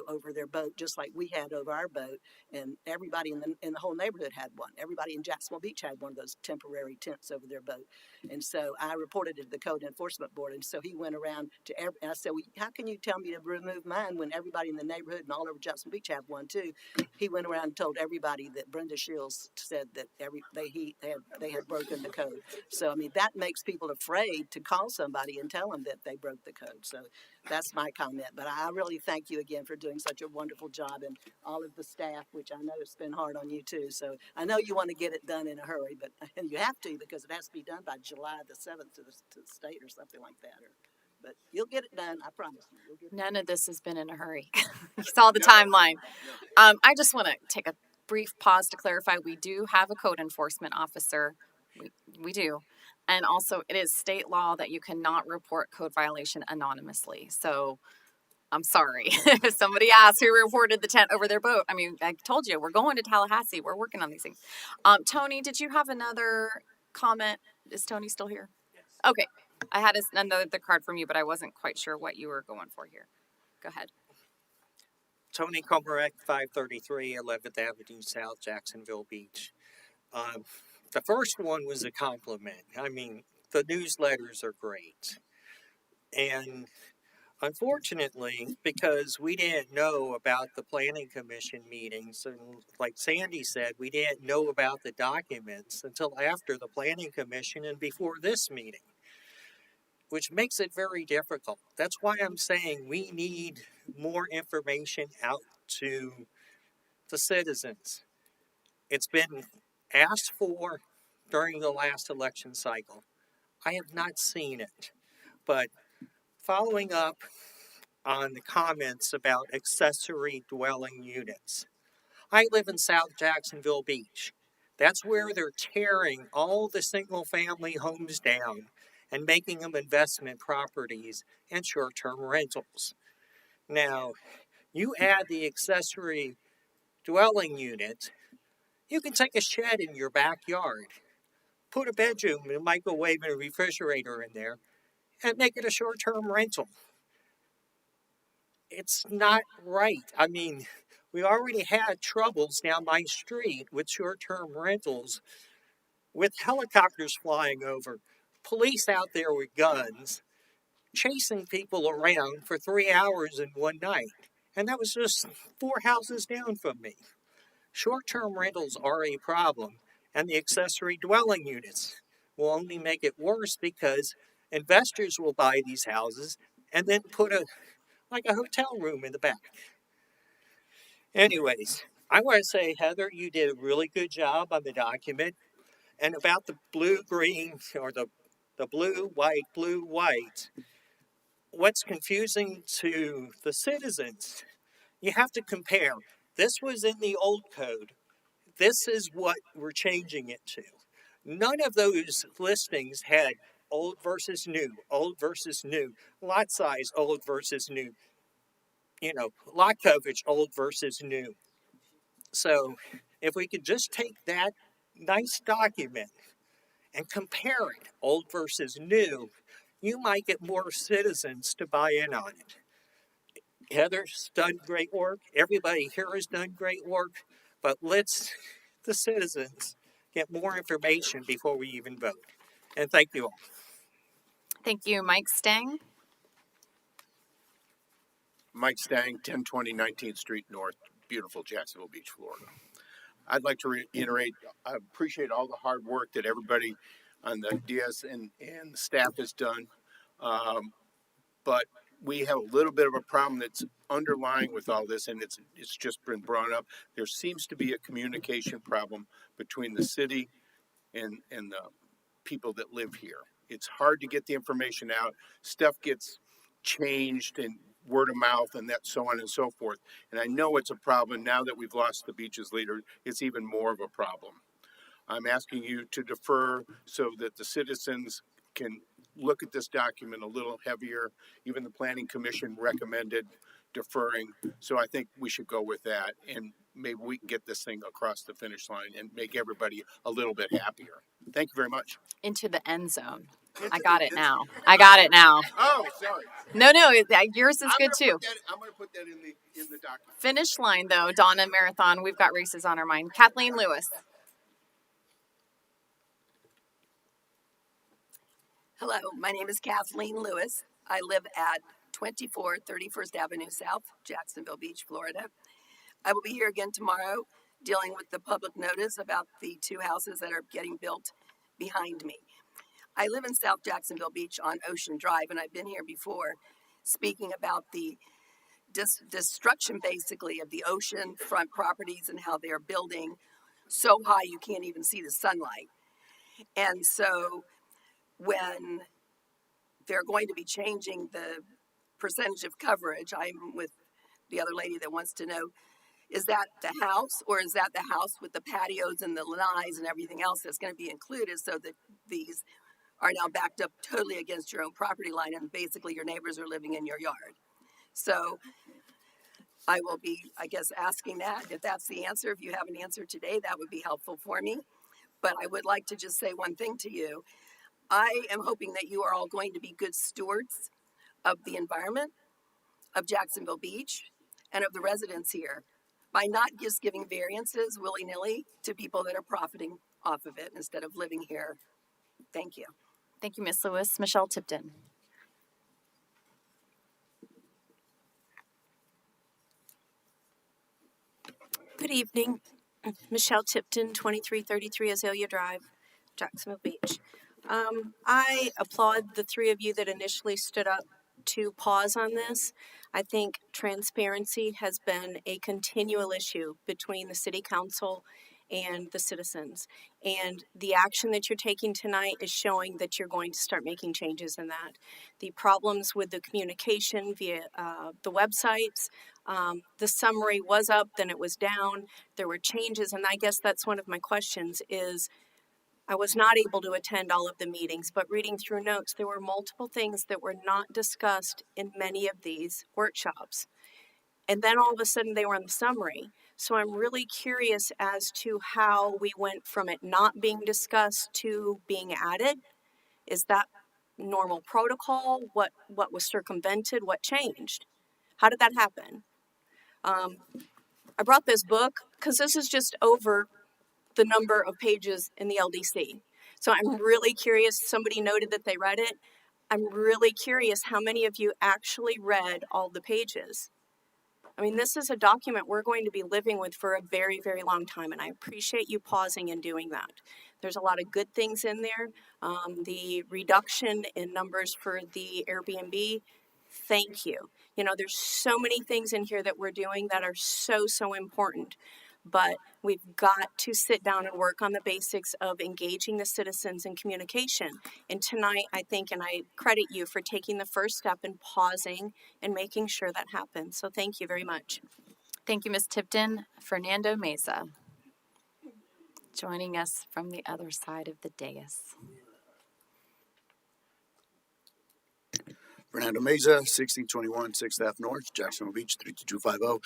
over their boat, just like we had over our boat, and everybody in the whole neighborhood had one. Everybody in Jacksonville Beach had one of those temporary tents over their boat. And so I reported it to the code enforcement board, and so he went around to and I said, well, how can you tell me to remove mine when everybody in the neighborhood and all over Jacksonville Beach have one too? He went around and told everybody that Brenda Shields said that they had broken the code. So that makes people afraid to call somebody and tell them that they broke the code. So that's my comment. But I really thank you again for doing such a wonderful job, and all of the staff, which I know it's been hard on you too. So I know you want to get it done in a hurry, but you have to, because it has to be done by July the 7th to the state or something like that. But you'll get it done, I promise you. You'll get it None of this has been in a hurry. You saw the timeline. I just want to take a brief pause to clarify. We do have a code enforcement officer. We do. And also, it is state law that you cannot report code violation anonymously. So I'm sorry. If somebody asks who reported the tent over their boat, I told you, we're going to Tallahassee. We're working on these things. Tony, did you have another comment? Is Tony still here? Yes. Okay. I had another card from you, but I wasn't quite sure what you were going for here. Go ahead. Tony Komarek, 533 11th Avenue South, Jacksonville Beach. The first one was a compliment. The newsletters are great. And unfortunately, because we didn't know about the Planning Commission meetings, and like Sandy said, we didn't know about the documents until after the Planning Commission and before this meeting, which makes it very difficult. That's why I'm saying we need more information out to the citizens. It's been asked for during the last election cycle. I have not seen it. But following up on the comments about accessory dwelling units, I live in South Jacksonville Beach. That's where they're tearing all the single-family homes down and making them investment properties and short-term rentals. Now, you add the accessory dwelling unit, you can take a shed in your backyard, put a bedroom and a microwave and a refrigerator in there, and make it a short-term rental. It's not right. We already had troubles down my street with short-term rentals, with helicopters flying over, police out there with guns, chasing people around for 3 hours in one night. And that was just 4 houses down from me. Short-term rentals are a problem, and the accessory dwelling units will only make it worse, because investors will buy these houses and then put a hotel room in the back. Anyways, I want to say, Heather, you did a really good job on the document. And about the blue green or the blue white, what's confusing to the citizens, you have to compare. This was in the old code. This is what we're changing it to. None of those listings had old versus new, lot size, old versus new, lot coverage, old versus new. So if we could just take that nice document and compare it, old versus new, you might get more citizens to buy in on it. Heather's done great work. Everybody here has done great work. But let's, the citizens, get more information before we even vote. And thank you all. Thank you, Mike Stang. Mike Stang, 1020 19th Street North, beautiful Jacksonville Beach, Florida. I'd like to reiterate, I appreciate all the hard work that everybody on the DS and the staff has done. But we have a little bit of a problem that's underlying with all this, and it's just been brought up. There seems to be a communication problem between the city and the people that live here. It's hard to get the information out. Stuff gets changed and word of mouth and that so on and so forth. And I know it's a problem now that we've lost the beaches leader. It's even more of a problem. I'm asking you to defer so that the citizens can look at this document a little heavier. Even the Planning Commission recommended deferring. So I think we should go with that, and maybe we can get this thing across the finish line and make everybody a little bit happier. Thank you very much. Into the end zone. I got it now. I got it now. Oh, sorry. No, yours is good too. I'm going to put that in the document. Finish line though, Donna Marathon. We've got races on our mind. Kathleen Lewis. Hello, my name is Kathleen Lewis. I live at 24 31st Avenue South, Jacksonville Beach, Florida. I will be here again tomorrow dealing with the public notice about the two houses that are getting built behind me. I live in South Jacksonville Beach on Ocean Drive, and I've been here before speaking about the destruction basically of the ocean front properties and how they're building so high you can't even see the sunlight. And so when they're going to be changing the percentage of coverage, I'm with the other lady that wants to know, is that the house or is that the house with the patios and the lanais and everything else that's going to be included so that these are now backed up totally against your own property line and basically your neighbors are living in your yard. So I will be, I guess, asking that. If that's the answer, if you have an answer today, that would be helpful for me. But I would like to just say one thing to you. I am hoping that you are all going to be good stewards of the environment, of Jacksonville Beach, and of the residents here by not just giving variances willy-nilly to people that are profiting off of it instead of living here. Thank you. Thank you, Ms. Lewis. Michelle Tipton. Good evening. Michelle Tipton, 2333 Azalea Drive, Jacksonville Beach. I applaud the three of you that initially stood up to pause on this. I think transparency has been a continual issue between the city council and the citizens. And the action that you're taking tonight is showing that you're going to start making changes in that. The problems with the communication via the websites, the summary was up, then it was down. There were changes, and I guess that's one of my questions is, I was not able to attend all of the meetings, but reading through notes, there were multiple things that were not discussed in many of these workshops. And then all of a sudden they were in the summary. So I'm really curious as to how we went from it not being discussed to being added. Is that normal protocol? What was circumvented? What changed? How did that happen? I brought this book because this is just over the number of pages in the LDC. So I'm really curious. Somebody noted that they read it. I'm really curious how many of you actually read all the pages. I mean, this is a document we're going to be living with for a very, very long time, and I appreciate you pausing and doing that. There's a lot of good things in there. The reduction in numbers for the Airbnb, thank you. You know, there's so many things in here that we're doing that are so, so important. but we've got to sit down and work on the basics of engaging the citizens in communication. And tonight, I think, and I credit you for taking the first step and pausing and making sure that happens. So thank you very much. Thank you, Ms. Tipton. Fernando Meza, joining us from the other side of the dais. Fernando Meza, 1621 6th Ave North, Jacksonville Beach, 32250.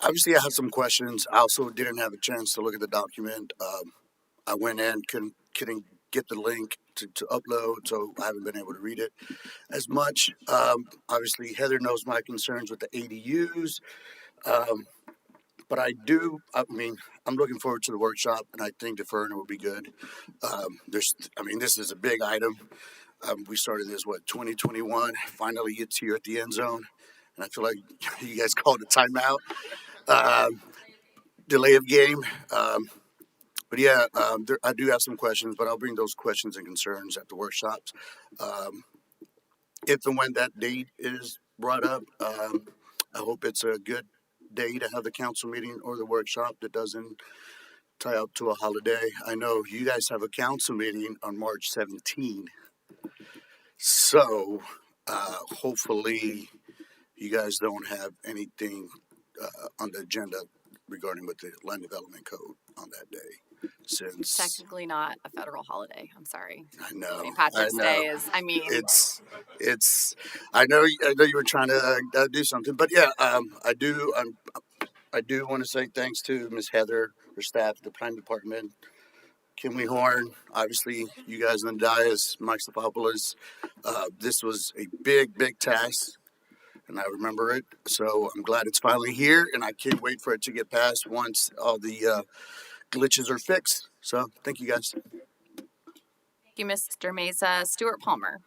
Obviously, I have some questions. I also didn't have a chance to look at the document. I went in, couldn't get the link to upload, so I haven't been able to read it as much. Obviously, Heather knows my concerns with the ADUs. But I'm looking forward to the workshop, and I think deferring it will be good. This is a big item. We started this, 2021, finally it's here at the end zone, and I feel like you guys called a timeout, delay of game. I do have some questions, but I'll bring those questions and concerns at the workshops. If and when that date is brought up, I hope it's a good day to have the council meeting or the workshop that doesn't tie up to a holiday. I know you guys have a council meeting on March 17. So hopefully you guys don't have anything on the agenda regarding with the land development code on that day. Since Technically not a federal holiday. I'm sorry. I know St. Patrick's I know. Day is, it's I know you were trying to do something, but yeah, I do want to say thanks to Ms. Heather, her staff, the planning department, Kimley Horn, obviously you guys in the dais, Mike Stefopoulos. This was a big task, and I remember it. So I'm glad it's finally here, and I can't wait for it to get passed once all the glitches are fixed. So thank you guys. Thank you, Mr. Meza. Stuart Palmer.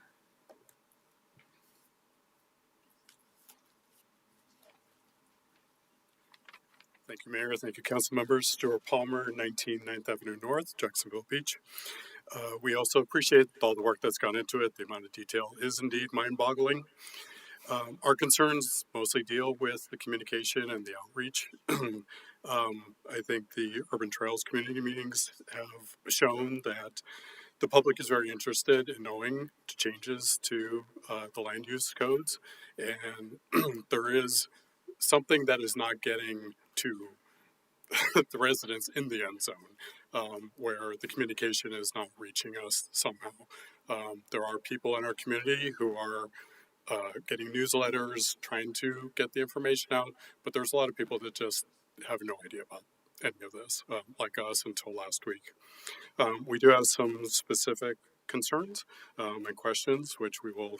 Thank you, Mayor. Thank you, council members. Stuart Palmer, 19 9th Avenue North, Jacksonville Beach. We also appreciate all the work that's gone into it. The amount of detail is indeed mind-boggling. Our concerns mostly deal with the communication and the outreach. I think the Urban Trails community meetings have shown that the public is very interested in knowing changes to the land use codes, and there is something that is not getting to the residents in the end zone, where the communication is not reaching us somehow. There are people in our community who are getting newsletters, trying to get the information out, but there's a lot of people that just have no idea about any of this, like us until last week. We do have some specific concerns and questions, which we will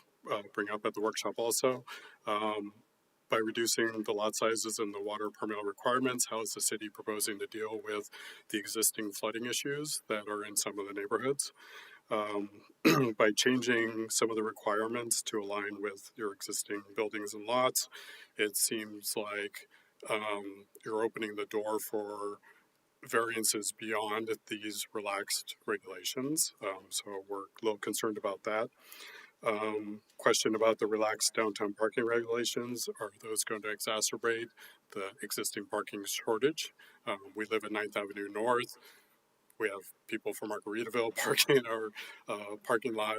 bring up at the workshop also. By reducing the lot sizes and the water permit requirements, how is the city proposing to deal with the existing flooding issues that are in some of the neighborhoods? By changing some of the requirements to align with your existing buildings and lots, it seems like you're opening the door for variances beyond these relaxed regulations. So we're a little concerned about that. Question about the relaxed downtown parking regulations. Are those going to exacerbate the existing parking shortage? We live at 9th Avenue North. We have people from Margaritaville parking in our parking lot.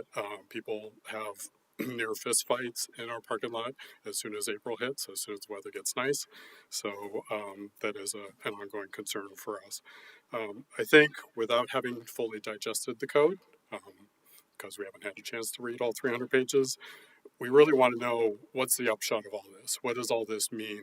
People have near fist fights in our parking lot as soon as April hits, as soon as the weather gets nice. So that is an ongoing concern for us. I think without having fully digested the code, because we haven't had a chance to read all 300 pages, we really want to know what's the upshot of all this. What does all this mean?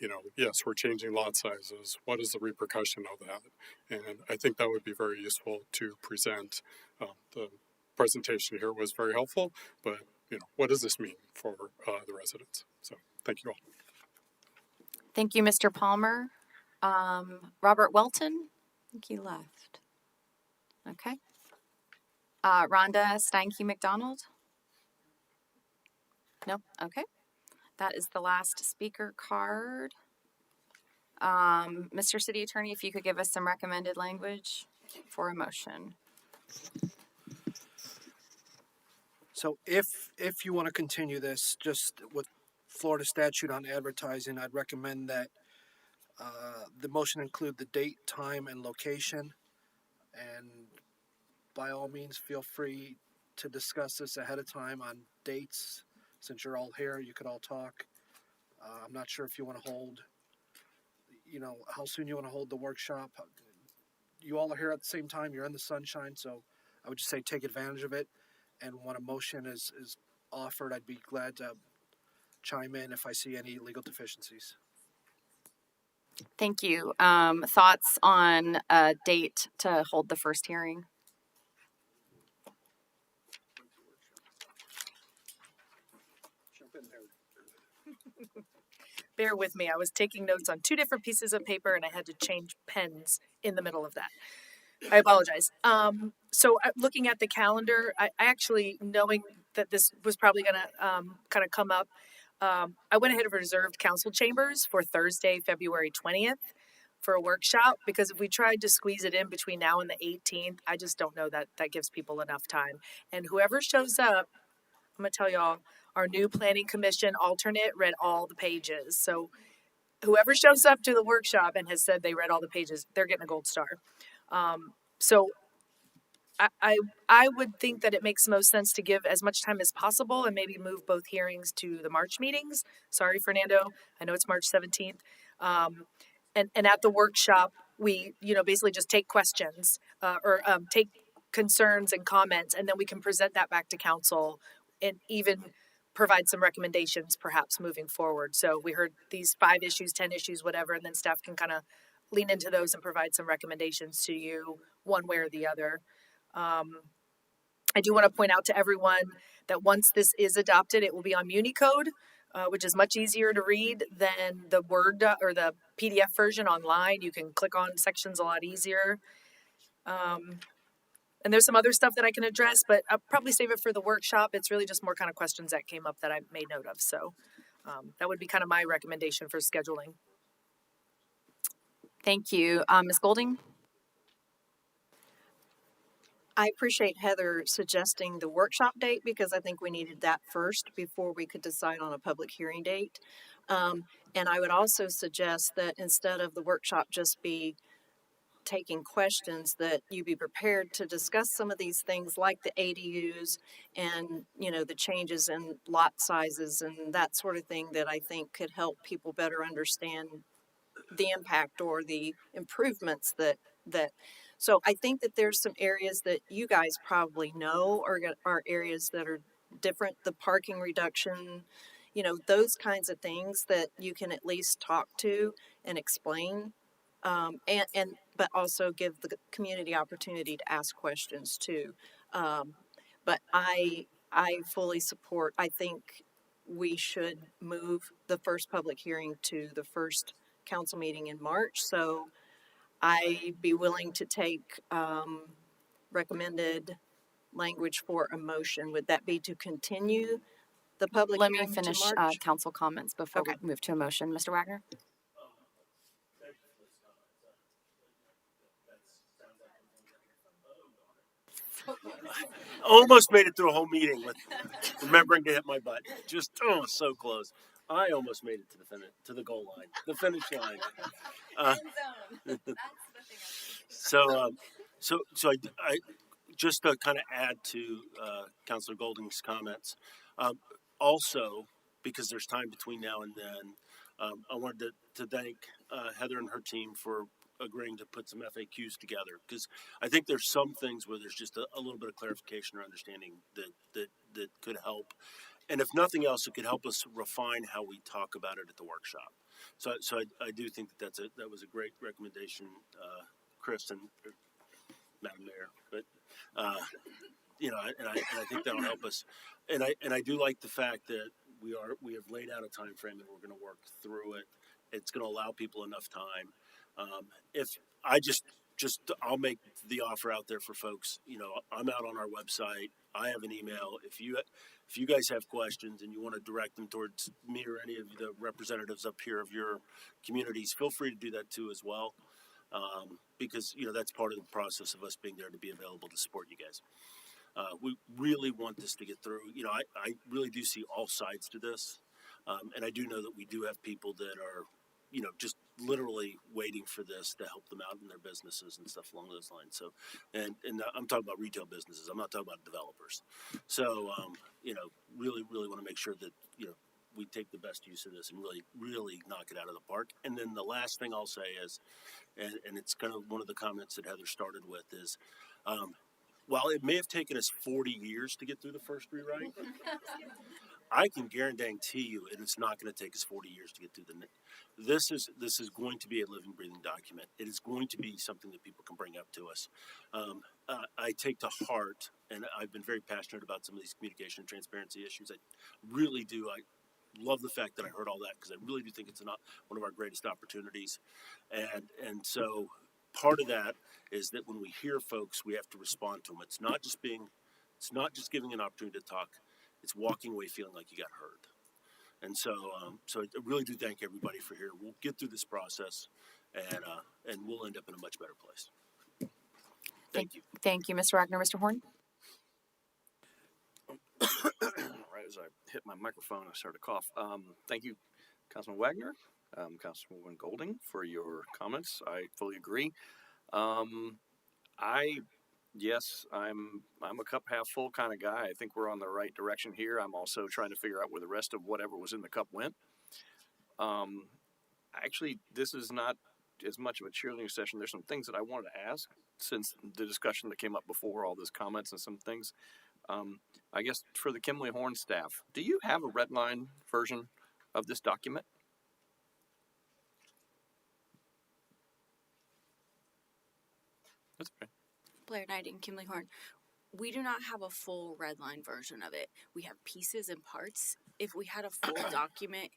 You know, yes, we're changing lot sizes. What is the repercussion of that? And I think that would be very useful to present. The presentation here was very helpful, but you know, what does this mean for the residents? So thank you all. Thank you, Mr. Palmer. Robert Welton, I think he left. Okay. Rhonda Steinke McDonald? No? Okay. That is the last speaker card. Mr. City Attorney, if you could give us some recommended language for a motion. So if you want to continue this, just with Florida statute on advertising, I'd recommend that The motion include the date, time, and location. And by all means, feel free to discuss this ahead of time on dates. Since you're all here, you could all talk. I'm not sure if you want to hold, how soon you want to hold the workshop. You all are here at the same time. You're in the sunshine, so I would just say take advantage of it. And when a motion is offered, I'd be glad to chime in if I see any legal deficiencies. Thank you. Thoughts on a date to hold the first hearing? Bear with me. I was taking notes on two different pieces of paper and I had to change pens in the middle of that. I apologize. So looking at the calendar, I actually, knowing that this was probably going to kind of come up, I went ahead and reserved council chambers for Thursday, February 20th for a workshop, because if we tried to squeeze it in between now and the 18th, I just don't know that that gives people enough time. And whoever shows up, I'm going to tell y'all, our new planning commission alternate read all the pages. So whoever shows up to the workshop and has said they read all the pages, they're getting a gold star. So I would think that it makes the most sense to give as much time as possible and maybe move both hearings to the March meetings. Sorry, Fernando. I know it's March 17th. And at the workshop, we, basically just take questions or take concerns and comments, and then we can present that back to council and even provide some recommendations perhaps moving forward. So we heard these 5 issues, 10 issues, whatever, and then staff can kind of lean into those and provide some recommendations to you one way or the other. I do want to point out to everyone that once this is adopted, it will be on Municode, which is much easier to read than the Word or the PDF version online. You can click on sections a lot easier. And there's some other stuff that I can address, but I'll probably save it for the workshop. It's really just more kind of questions that came up that I made note of. So that would be kind of my recommendation for scheduling. Thank you. Ms. Golding? I appreciate Heather suggesting the workshop date because I think we needed that first before we could decide on a public hearing date. And I would also suggest that instead of the workshop just be taking questions, that you be prepared to discuss some of these things like the ADUs and, the changes in lot sizes and that sort of thing that I think could help people better understand the impact or the improvements that so I think that there's some areas that you guys probably know are areas that are different, the parking reduction, those kinds of things that you can at least talk to and explain, but also give the community opportunity to ask questions too. But I fully support, I think we should move the first public hearing to the first council meeting in March. So I'd be willing to take recommended language for a motion. Would that be to continue the public Let me hearing finish to March? council comments before Okay. we move to a motion. Mr. Wagner? Almost made it through a whole meeting with remembering to hit my butt. Just so close. I almost made it to the goal line, the finish line. So I just to kind of add to Councilor Golding's comments. Also, because there's time between now and then, I wanted to thank Heather and her team for agreeing to put some FAQs together, because I think there's some things where there's just a little bit of clarification or understanding that could help. And if nothing else, it could help us refine how we talk about it at the workshop. So I do think that that was a great recommendation, Chris and Madam Mayor. But and I think that'll help us. And I do like the fact that we have laid out a time frame and we're going to work through it. It's going to allow people enough time. If I I'll make the offer out there for folks. I'm out on our website. I have an email. If you guys have questions and you want to direct them towards me or any of the representatives up here of your communities, feel free to do that too as well. Because that's part of the process of us being there to be available to support you guys. We really want this to get through. I really do see all sides to this, and I do know that we do have people that are, just literally waiting for this to help them out in their businesses and stuff along those lines. So, and I'm talking about retail businesses. I'm not talking about developers. So, really want to make sure that, we take the best use of this and really knock it out of the park. And then the last thing I'll say is, and it's kind of one of the comments that Heather started with is, while it may have taken us 40 years to get through the first rewrite, I can guarantee you it is not going to take us 40 years to get through this is going to be a living, breathing document. It is going to be something that people can bring up to us. I take to heart, and I've been very passionate about some of these communication and transparency issues. I really do. I love the fact that I heard all that because I really do think it's not one of our greatest opportunities. And so part of that is that when we hear folks, we have to respond to them. It's not just giving an opportunity to talk. It's walking away feeling like you got heard. And so I really do thank everybody for here. We'll get through this process, and we'll end up in a much better place. Thank you. Thank you, Mr. Wagner. Mr. Horn? Right as I hit my microphone, I started to cough. Thank you, Councilman Wagner, Councilwoman Golding, for your comments. I fully agree. Yes, I'm a cup half full kind of guy. I think we're on the right direction here. I'm also trying to figure out where the rest of whatever was in the cup went. Actually, this is not as much of a cheerleading session. There's some things that I wanted to ask since the discussion that came up before, all those comments and some things. I guess for the Kimley Horn staff, do you have a red line version of this document? That's okay. Blair Knight and Kimley Horn. We do not have a full red line version of it. We have pieces and parts. If we had a full document,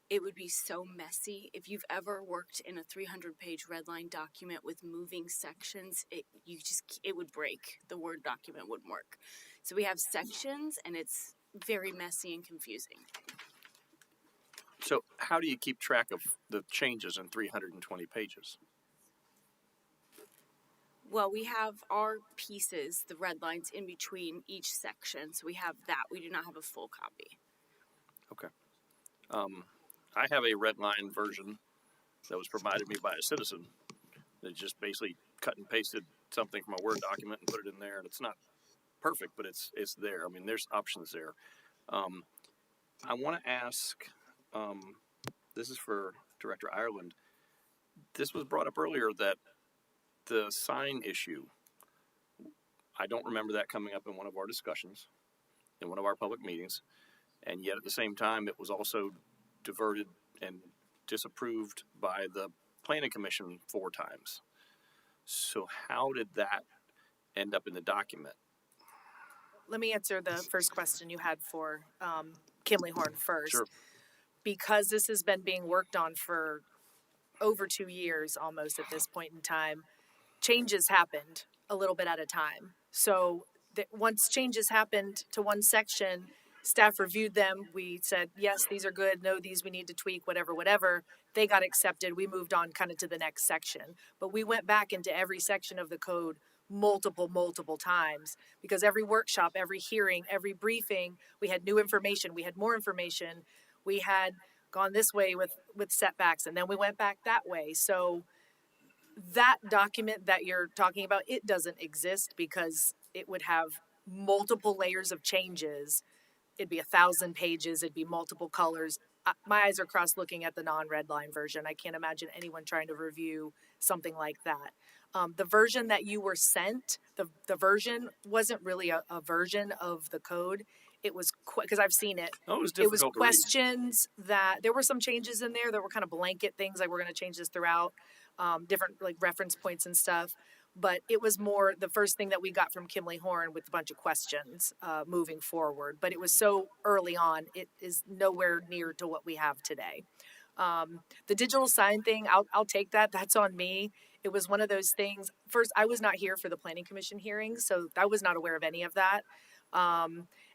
it would be so messy. If you've ever worked in a 300-page red line document with moving sections, it would break. The Word document wouldn't work. So we have sections, and it's very messy and confusing. So how do you keep track of the changes in 320 pages? Well, we have our pieces, the red lines in between each section. So we have that. We do not have a full copy. Okay. I have a red line version that was provided me by a citizen that just basically cut and pasted something from a Word document and put it in there. And it's not perfect, but it's there. I mean, there's options there. I want to ask, this is for Director Ireland. This was brought up earlier that the sign issue, I don't remember that coming up in one of our discussions, in one of our public meetings, and yet at the same time, it was also diverted and disapproved by the Planning Commission 4 times. So how did that end up in the document? Let me answer the first question you had for Kimley Horn first. Sure. Because this has been being worked on for over 2 years almost at this point in time, changes happened a little bit at a time. So once changes happened to one section, staff reviewed them. We said, yes, these are good. No, these we need to tweak, whatever. They got accepted. We moved on kind of to the next section. But we went back into every section of the code multiple times because every workshop, every hearing, every briefing, we had new information. We had more information. We had gone this way with setbacks, and then we went back that way. So that document that you're talking about, it doesn't exist because it would have multiple layers of changes. It'd be 1,000 pages. It'd be multiple colors. My eyes are crossed looking at the non-red line version. I can't imagine anyone trying to review something like that. The version that you were sent, the version wasn't really a version of the code. It was because I've seen it. Oh, it was It was difficult to read. questions that there were some changes in there that were kind of blanket things like we're going to change this throughout, different like reference points and stuff. But it was more the first thing that we got from Kimley Horn with a bunch of questions moving forward. But it was so early on, it is nowhere near to what we have today. The digital sign thing, I'll take that. That's on me. It was one of those things. First, I was not here for the Planning Commission hearings, so I was not aware of any of that.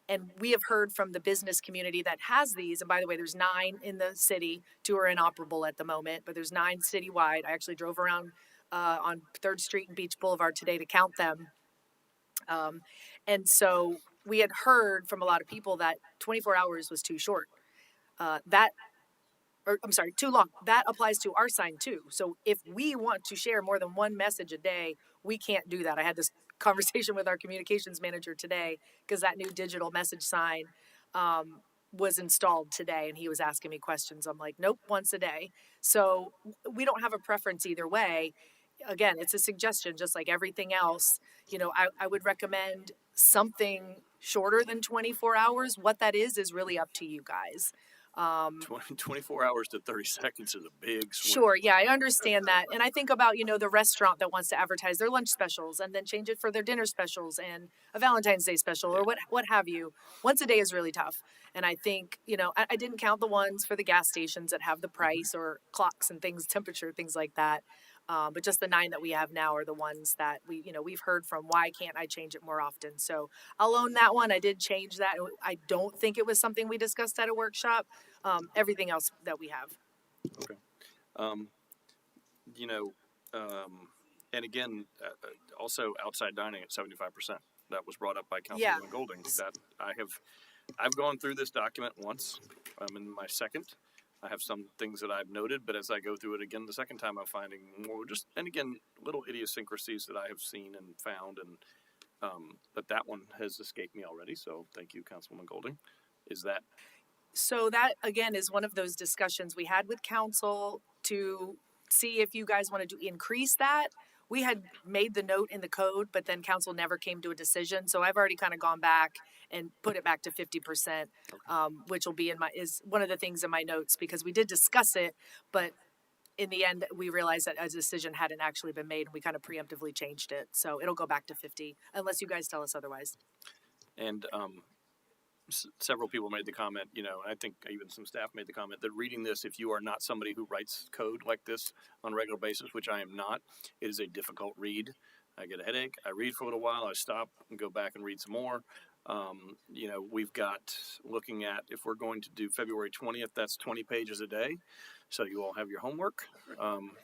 And we have heard from the business community that has these. And by the way, there's 9 in the city. 2 are inoperable at the moment, but there's 9 citywide. I actually drove around on 3rd Street and Beach Boulevard today to count them. And so we had heard from a lot of people that 24 hours was too short. That or I'm sorry, too long. That applies to our sign too. So if we want to share more than one message a day, we can't do that. I had this conversation with our communications manager today because that new digital message sign was installed today, and he was asking me questions. I'm like, nope, once a day. So we don't have a preference either way. Again, it's a suggestion, just like everything else. You know, I would recommend something shorter than 24 hours. What that is really up to you guys. 24 hours to 30 seconds is a big swing. Sure, yeah, I understand that. And I think about, you know, the restaurant that wants to advertise their lunch specials and then change it for their dinner specials and a Valentine's Day special or what have you. Once a day is really tough. And I think, you know, I didn't count the ones for the gas stations that have the price or clocks and things, temperature, things like that. But just the 9 that we have now are the ones that we've heard from. Why can't I change it more often? So I'll own that one. I did change that. I don't think it was something we discussed at a workshop. Everything else that we have. Okay. And again, also outside dining at 75%. That was brought up by Councilwoman Golding. That I've gone through this document once. I'm in my second. I have some things that I've noted, but as I go through it again the second time, I'm finding more and again, little idiosyncrasies that I have seen and found, but that one has escaped me already. So thank you, Councilwoman Golding. So that, again, is one of those discussions we had with council to see if you guys wanted to increase that. We had made the note in the code, but then council never came to a decision. So I've already kind of gone back and put it back to 50%, which will be is one of the things in my notes because we did discuss it, but in the end, we realized that a decision hadn't actually been made and we kind of preemptively changed it. So it'll go back to 50 unless you guys tell us otherwise. And, several people made the comment, and I think even some staff made the comment that reading this, if you are not somebody who writes code like this on a regular basis, which I am not, it is a difficult read. I get a headache. I read for a little while. I stop and go back and read some more. We've got looking at if we're going to do February 20th, that's 20 pages a day. So you all have your homework.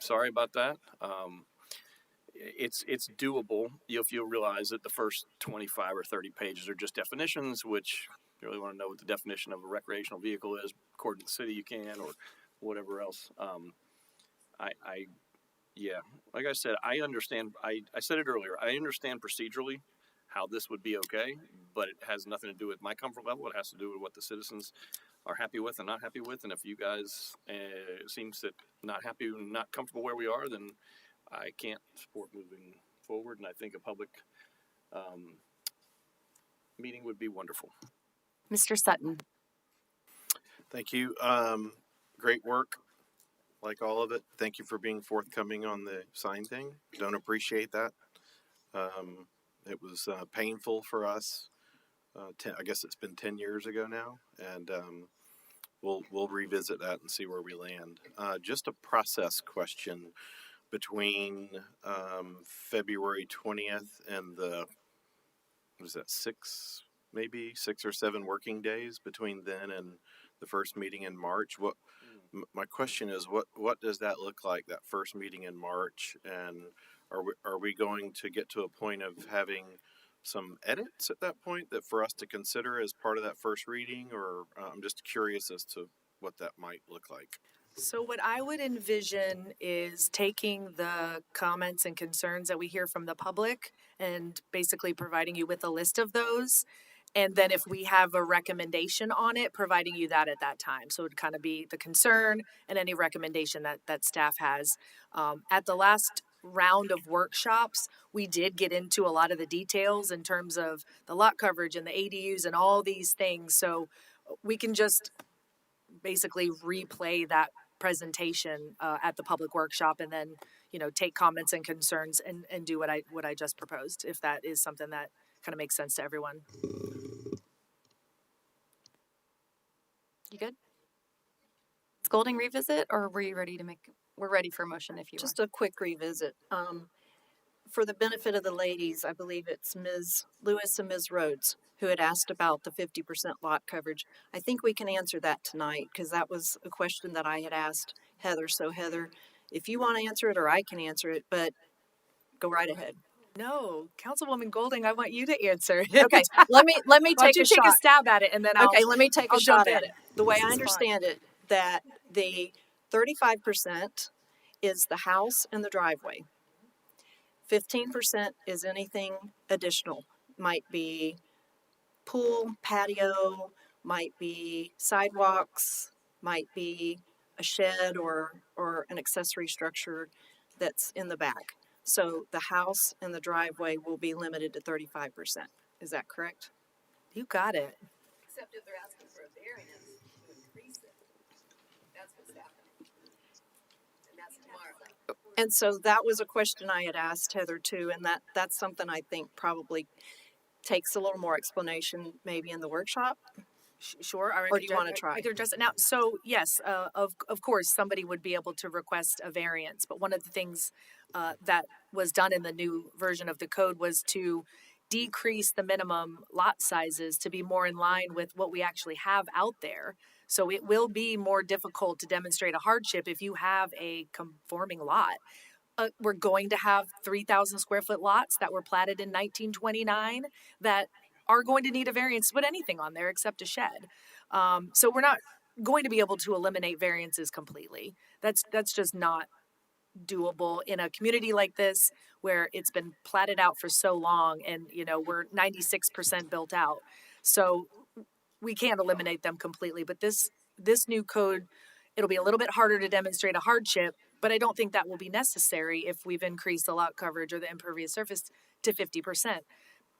Sorry about that. It's doable if you realize that the first 25 or 30 pages are just definitions, which you really want to know what the definition of a recreational vehicle is according to the city, you can, or whatever else. Like I said, I understand. I said it earlier. I understand procedurally how this would be okay, but it has nothing to do with my comfort level. It has to do with what the citizens are happy with and not happy with. And if you guys seems that not happy, not comfortable where we are, then I can't support moving forward. And I think a public meeting would be wonderful. Mr. Sutton. Thank you. Great work, like all of it. Thank you for being forthcoming on the sign thing. Don't appreciate that. It was painful for us. I guess it's been 10 years ago now, and we'll revisit that and see where we land. Just a process question between February 20th and what is that, 6 or 7 working days between then and the first meeting in March. My question is, what does that look like, that first meeting in March? And are we going to get to a point of having some edits at that point that for us to consider as part of that first reading? Or I'm just curious as to what that might look like. So what I would envision is taking the comments and concerns that we hear from the public and basically providing you with a list of those. And then if we have a recommendation on it, providing you that at that time. So it would kind of be the concern and any recommendation that staff has. At the last round of workshops, we did get into a lot of the details in terms of the lot coverage and the ADUs and all these things. So we can just basically replay that presentation at the public workshop and then, take comments and concerns and do what I just proposed, if that is something that kind of makes sense to everyone. You good? Is Golding revisit, or were you ready to we're ready for a motion if you Just a quick revisit. For the benefit of the ladies, I believe it's Ms. Lewis and Ms. Rhodes who had asked about the 50% lot coverage. I think we can answer that tonight because that was a question that I had asked Heather. So Heather, if you want to answer it or I can answer it, but go right ahead. No, Councilwoman Golding, I want you to answer. Okay, let me Why don't take you a take shot. a stab at it, and then Okay, let me take I'll a shot jump at in. it. The way This I is understand it, that the 35% is the house and the driveway. 15% is anything additional. Might be pool, patio, might be sidewalks, might be a shed or an accessory structure that's in the back. So the house and the driveway will be limited to 35%. Is that correct? You got it. Except if they're asking for a variance to increase it. That's what's happening. And that's tomorrow. And so that was a question I had asked Heather too, and that's something I think probably takes a little more explanation maybe in the workshop. Sure. All right. Or do you want to try? I could address it now. So yes, of course, somebody would be able to request a variance. But one of the things that was done in the new version of the code was to decrease the minimum lot sizes to be more in line with what we actually have out there. So it will be more difficult to demonstrate a hardship if you have a conforming lot. We're going to have 3,000 square foot lots that were platted in 1929 that are going to need a variance to put anything on there except a shed. So we're not going to be able to eliminate variances completely. That's just not doable in a community like this where it's been platted out for so long and we're 96% built out. So we can't eliminate them completely, but this new code, it'll be a little bit harder to demonstrate a hardship, but I don't think that will be necessary if we've increased the lot coverage or the impervious surface to 50%.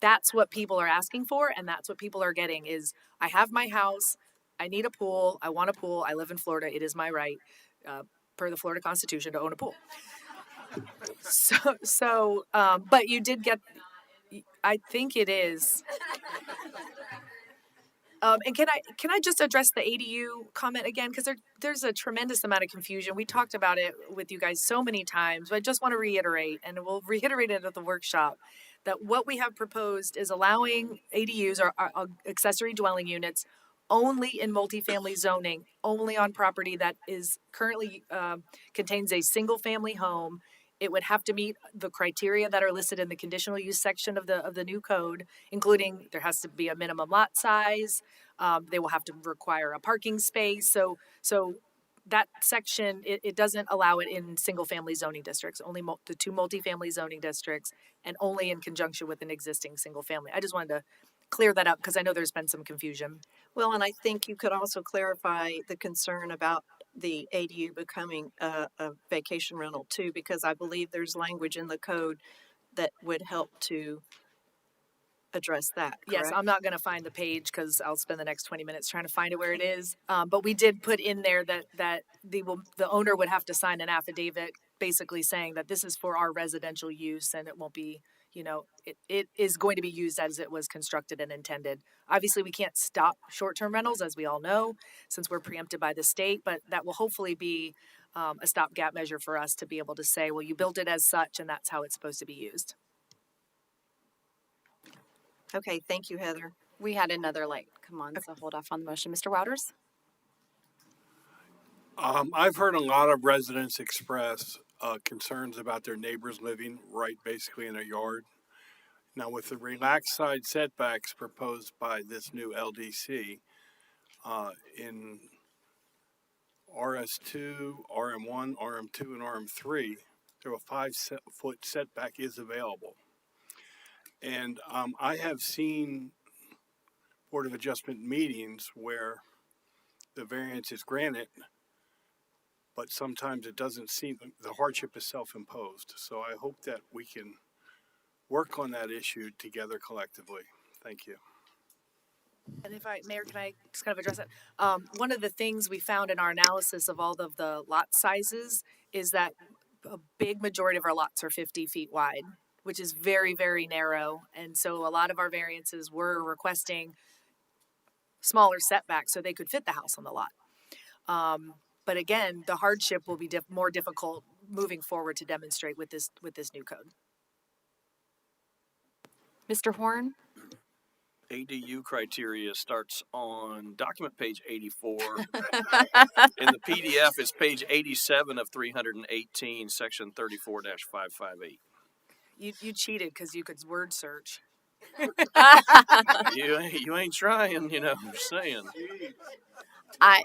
That's what people are asking for, and that's what people are getting is, I have my house, I need a pool, I want a pool, I live in Florida, it is my right, per the Florida Constitution, to own a pool. But you did get, I think it is. And can I just address the ADU comment again? Because there's a tremendous amount of confusion. We talked about it with you guys so many times, but I just want to reiterate, and we'll reiterate it at the workshop, that what we have proposed is allowing ADUs or accessory dwelling units only in multifamily zoning, only on property that is currently contains a single family home. It would have to meet the criteria that are listed in the conditional use section of the new code, including there has to be a minimum lot size. They will have to require a parking space. So that section, it doesn't allow it in single family zoning districts, only the two multifamily zoning districts, and only in conjunction with an existing single family. I just wanted to clear that up because I know there's been some confusion. Well, and I think you could also clarify the concern about the ADU becoming a vacation rental too, because I believe there's language in the code that would help to address that. Yes, correct? I'm not going to find the page because I'll spend the next 20 minutes trying to find it where it is. But we did put in there that the owner would have to sign an affidavit basically saying that this is for our residential use and it won't be, it is going to be used as it was constructed and intended. Obviously, we can't stop short-term rentals, as we all know, since we're preempted by the state, but that will hopefully be a stopgap measure for us to be able to say, well, you built it as such and that's how it's supposed to be used. Okay, thank you, Heather. We had another light come on, so hold off on the motion. Mr. Wouters? I've heard a lot of residents express concerns about their neighbors living right basically in their yard. Now, with the relaxed side setbacks proposed by this new LDC in RS2, RM1, RM2, and RM3, there a 5-foot setback is available. And I have seen Board of Adjustment meetings where the variance is granted, but sometimes it doesn't seem, the hardship is self-imposed. So I hope that we can work on that issue together collectively. Thank you. And Mayor, can I just kind of address that? One of the things we found in our analysis of all of the lot sizes is that a big majority of our lots are 50 feet wide, which is very, very narrow. And so a lot of our variances were requesting smaller setbacks so they could fit the house on the lot. But again, the hardship will be more difficult moving forward to demonstrate with this new code. Mr. Horn? ADU criteria starts on document page 84. In the PDF, it's page 87 of 318, section 34-558. You cheated because you could word search. You ain't trying, I'm just saying. I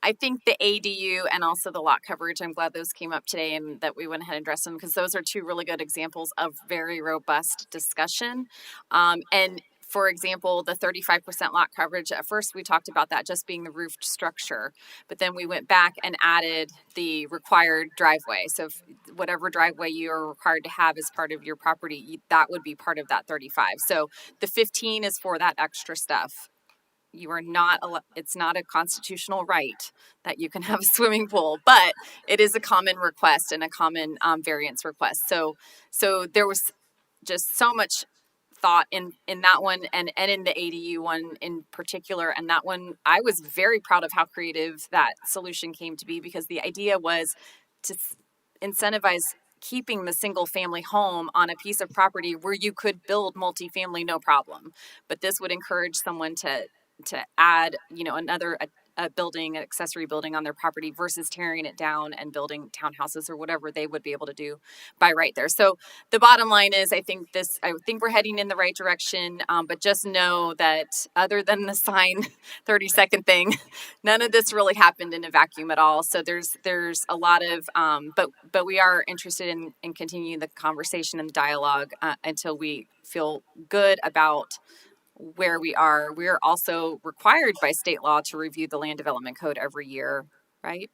I think the ADU and also the lot coverage, I'm glad those came up today and that we went ahead and addressed them because those are two really good examples of very robust discussion. And for example, the 35% lot coverage, at first we talked about that just being the roofed structure, but then we went back and added the required driveway. So if whatever driveway you are required to have as part of your property, that would be part of that 35. So the 15 is for that extra stuff. You are not, it's not a constitutional right that you can have a swimming pool, but it is a common request and a common variance request. So there was just so much thought in that one and in the ADU one in particular. And that one, I was very proud of how creative that solution came to be because the idea was to incentivize keeping the single family home on a piece of property where you could build multifamily no problem. But this would encourage someone to add, another a building, an accessory building on their property versus tearing it down and building townhouses or whatever they would be able to do by right there. So the bottom line is, I think we're heading in the right direction. But just know that other than the sign 30-second thing, none of this really happened in a vacuum at all. So there's a lot of, but we are interested in continuing the conversation and the dialogue until we feel good about where we are. We are also required by state law to review the land development code every year, right?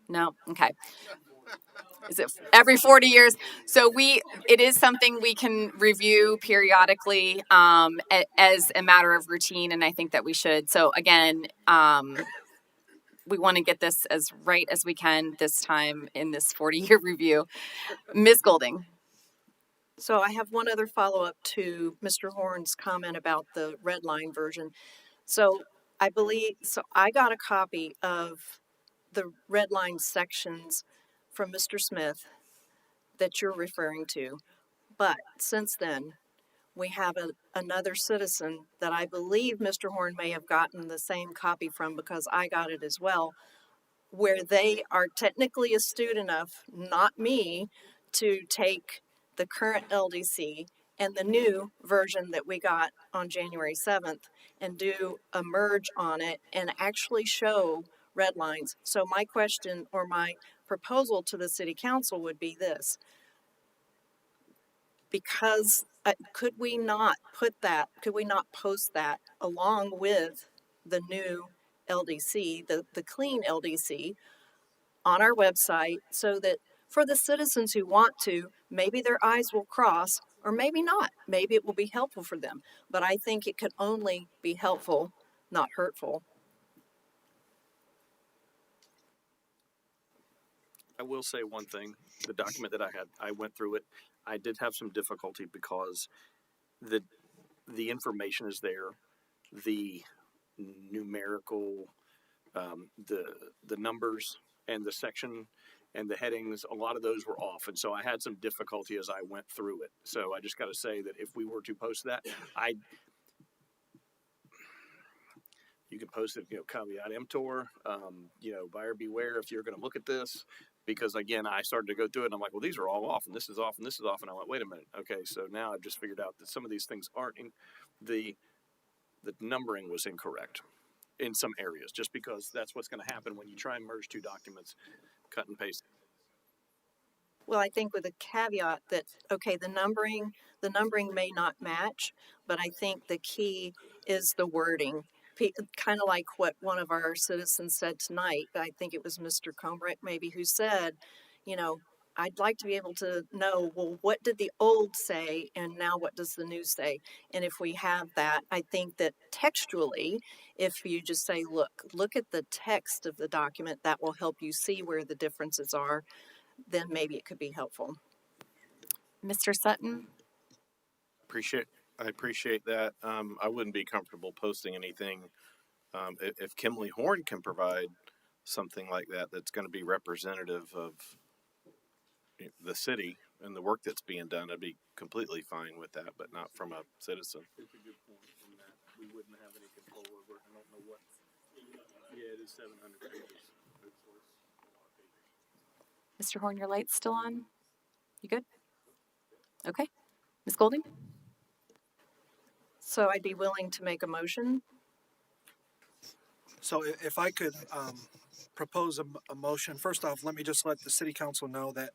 No? Okay. Is it every 40 years? So it is something we can review periodically as a matter of routine, and I think that we should. So again, we want to get this as right as we can this time in this 40-year review. Ms. Golding. So I have one other follow-up to Mr. Horn's comment about the red line version. So I got a copy of the red line sections from Mr. Smith that you're referring to. But since then, we have another citizen that I believe Mr. Horn may have gotten the same copy from because I got it as well, where they are technically astute enough, not me, to take the current LDC and the new version that we got on January 7th and do a merge on it and actually show red lines. So my question or my proposal to the city council would be this. Because could we not post that along with the new LDC, the clean LDC on our website so that for the citizens who want to, maybe their eyes will cross or maybe not. Maybe it will be helpful for them. But I think it could only be helpful, not hurtful. I will say one thing. The document that I went through it. I did have some difficulty because the information is there, the numerical, the numbers and the section and the headings, a lot of those were off, and so I had some difficulty as I went through it. So I just got to say that if we were to post that, you can post it, caveat emptor, buyer beware if you're going to look at this. Because again, I started to go through it and I'm like, well, these are all off and this is off and this is off. And I went, wait a minute. Okay. So now I've just figured out that some of these things aren't the numbering was incorrect in some areas, just because that's what's going to happen when you try and merge two documents, cut and paste. Well, I think with a caveat that, okay, the numbering may not match, but I think the key is the wording. Kind of like what one of our citizens said tonight. I think it was Mr. Combrick maybe who said, I'd like to be able to know, well, what did the old say and now what does the new say? And if we have that, I think that textually, if you just say, look at the text of the document, that will help you see where the differences are, then maybe it could be helpful. Mr. Sutton? I appreciate that. I wouldn't be comfortable posting anything. If Kimley Horn can provide something like that, that's going to be representative of the city and the work that's being done, I'd be completely fine with that, but not from a citizen. It's a good point from that. We wouldn't have any control over it. I don't know what. Yeah, it is 700 pages. Mr. Horn, your light's still on? You good? Okay. Ms. Golding? So I'd be willing to make a motion. So if I could propose a motion, first off, let me just let the city council know that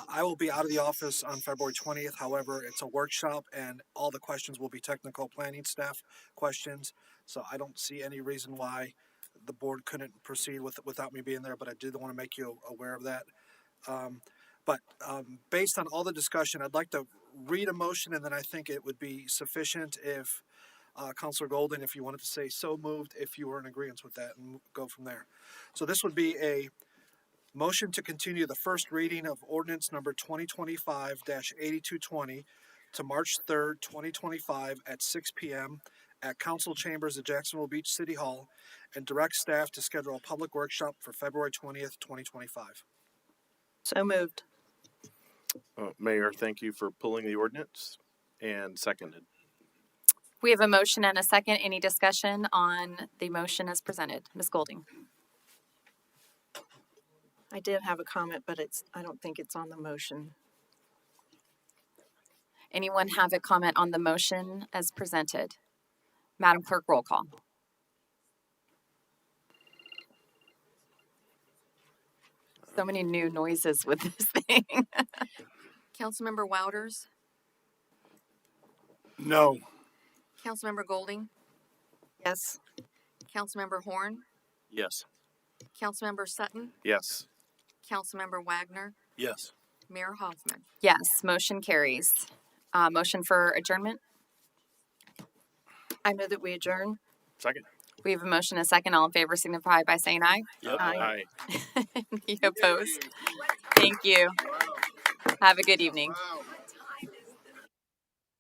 I will be out of the office on February 20th. However, it's a workshop and all the questions will be technical planning staff questions. So I don't see any reason why the board couldn't proceed without me being there, but I did want to make you aware of that. But based on all the discussion, I'd like to read a motion, and then I think it would be sufficient if Councilor Golden, if you wanted to say so moved, if you were in agreement with that, and go from there. So this would be a motion to continue the first reading of ordinance number 2025-8220 to March 3rd, 2025 at 6 p.m. at council chambers at Jacksonville Beach City Hall, and direct staff to schedule a public workshop for February 20th, 2025. So moved. Mayor, thank you for pulling the ordinance, and seconded. We have a motion and a second. Any discussion on the motion as presented? Ms. Golding. I did have a comment, but I don't think it's on the motion. Anyone have a comment on the motion as presented? Madam Clerk, roll call. So many new noises with this thing. Councilmember Wouters, No. Councilmember Golding, Yes. Councilmember Horn, Yes. Councilmember Sutton, Yes. Councilmember Wagner, Yes. Mayor Hoffman. Yes, motion carries. Motion for adjournment. I move that we adjourn. Second. We have a motion and a second. All in favor signify by saying aye. Yep. Aye. Any opposed? Thank you. Have a good evening. Wow.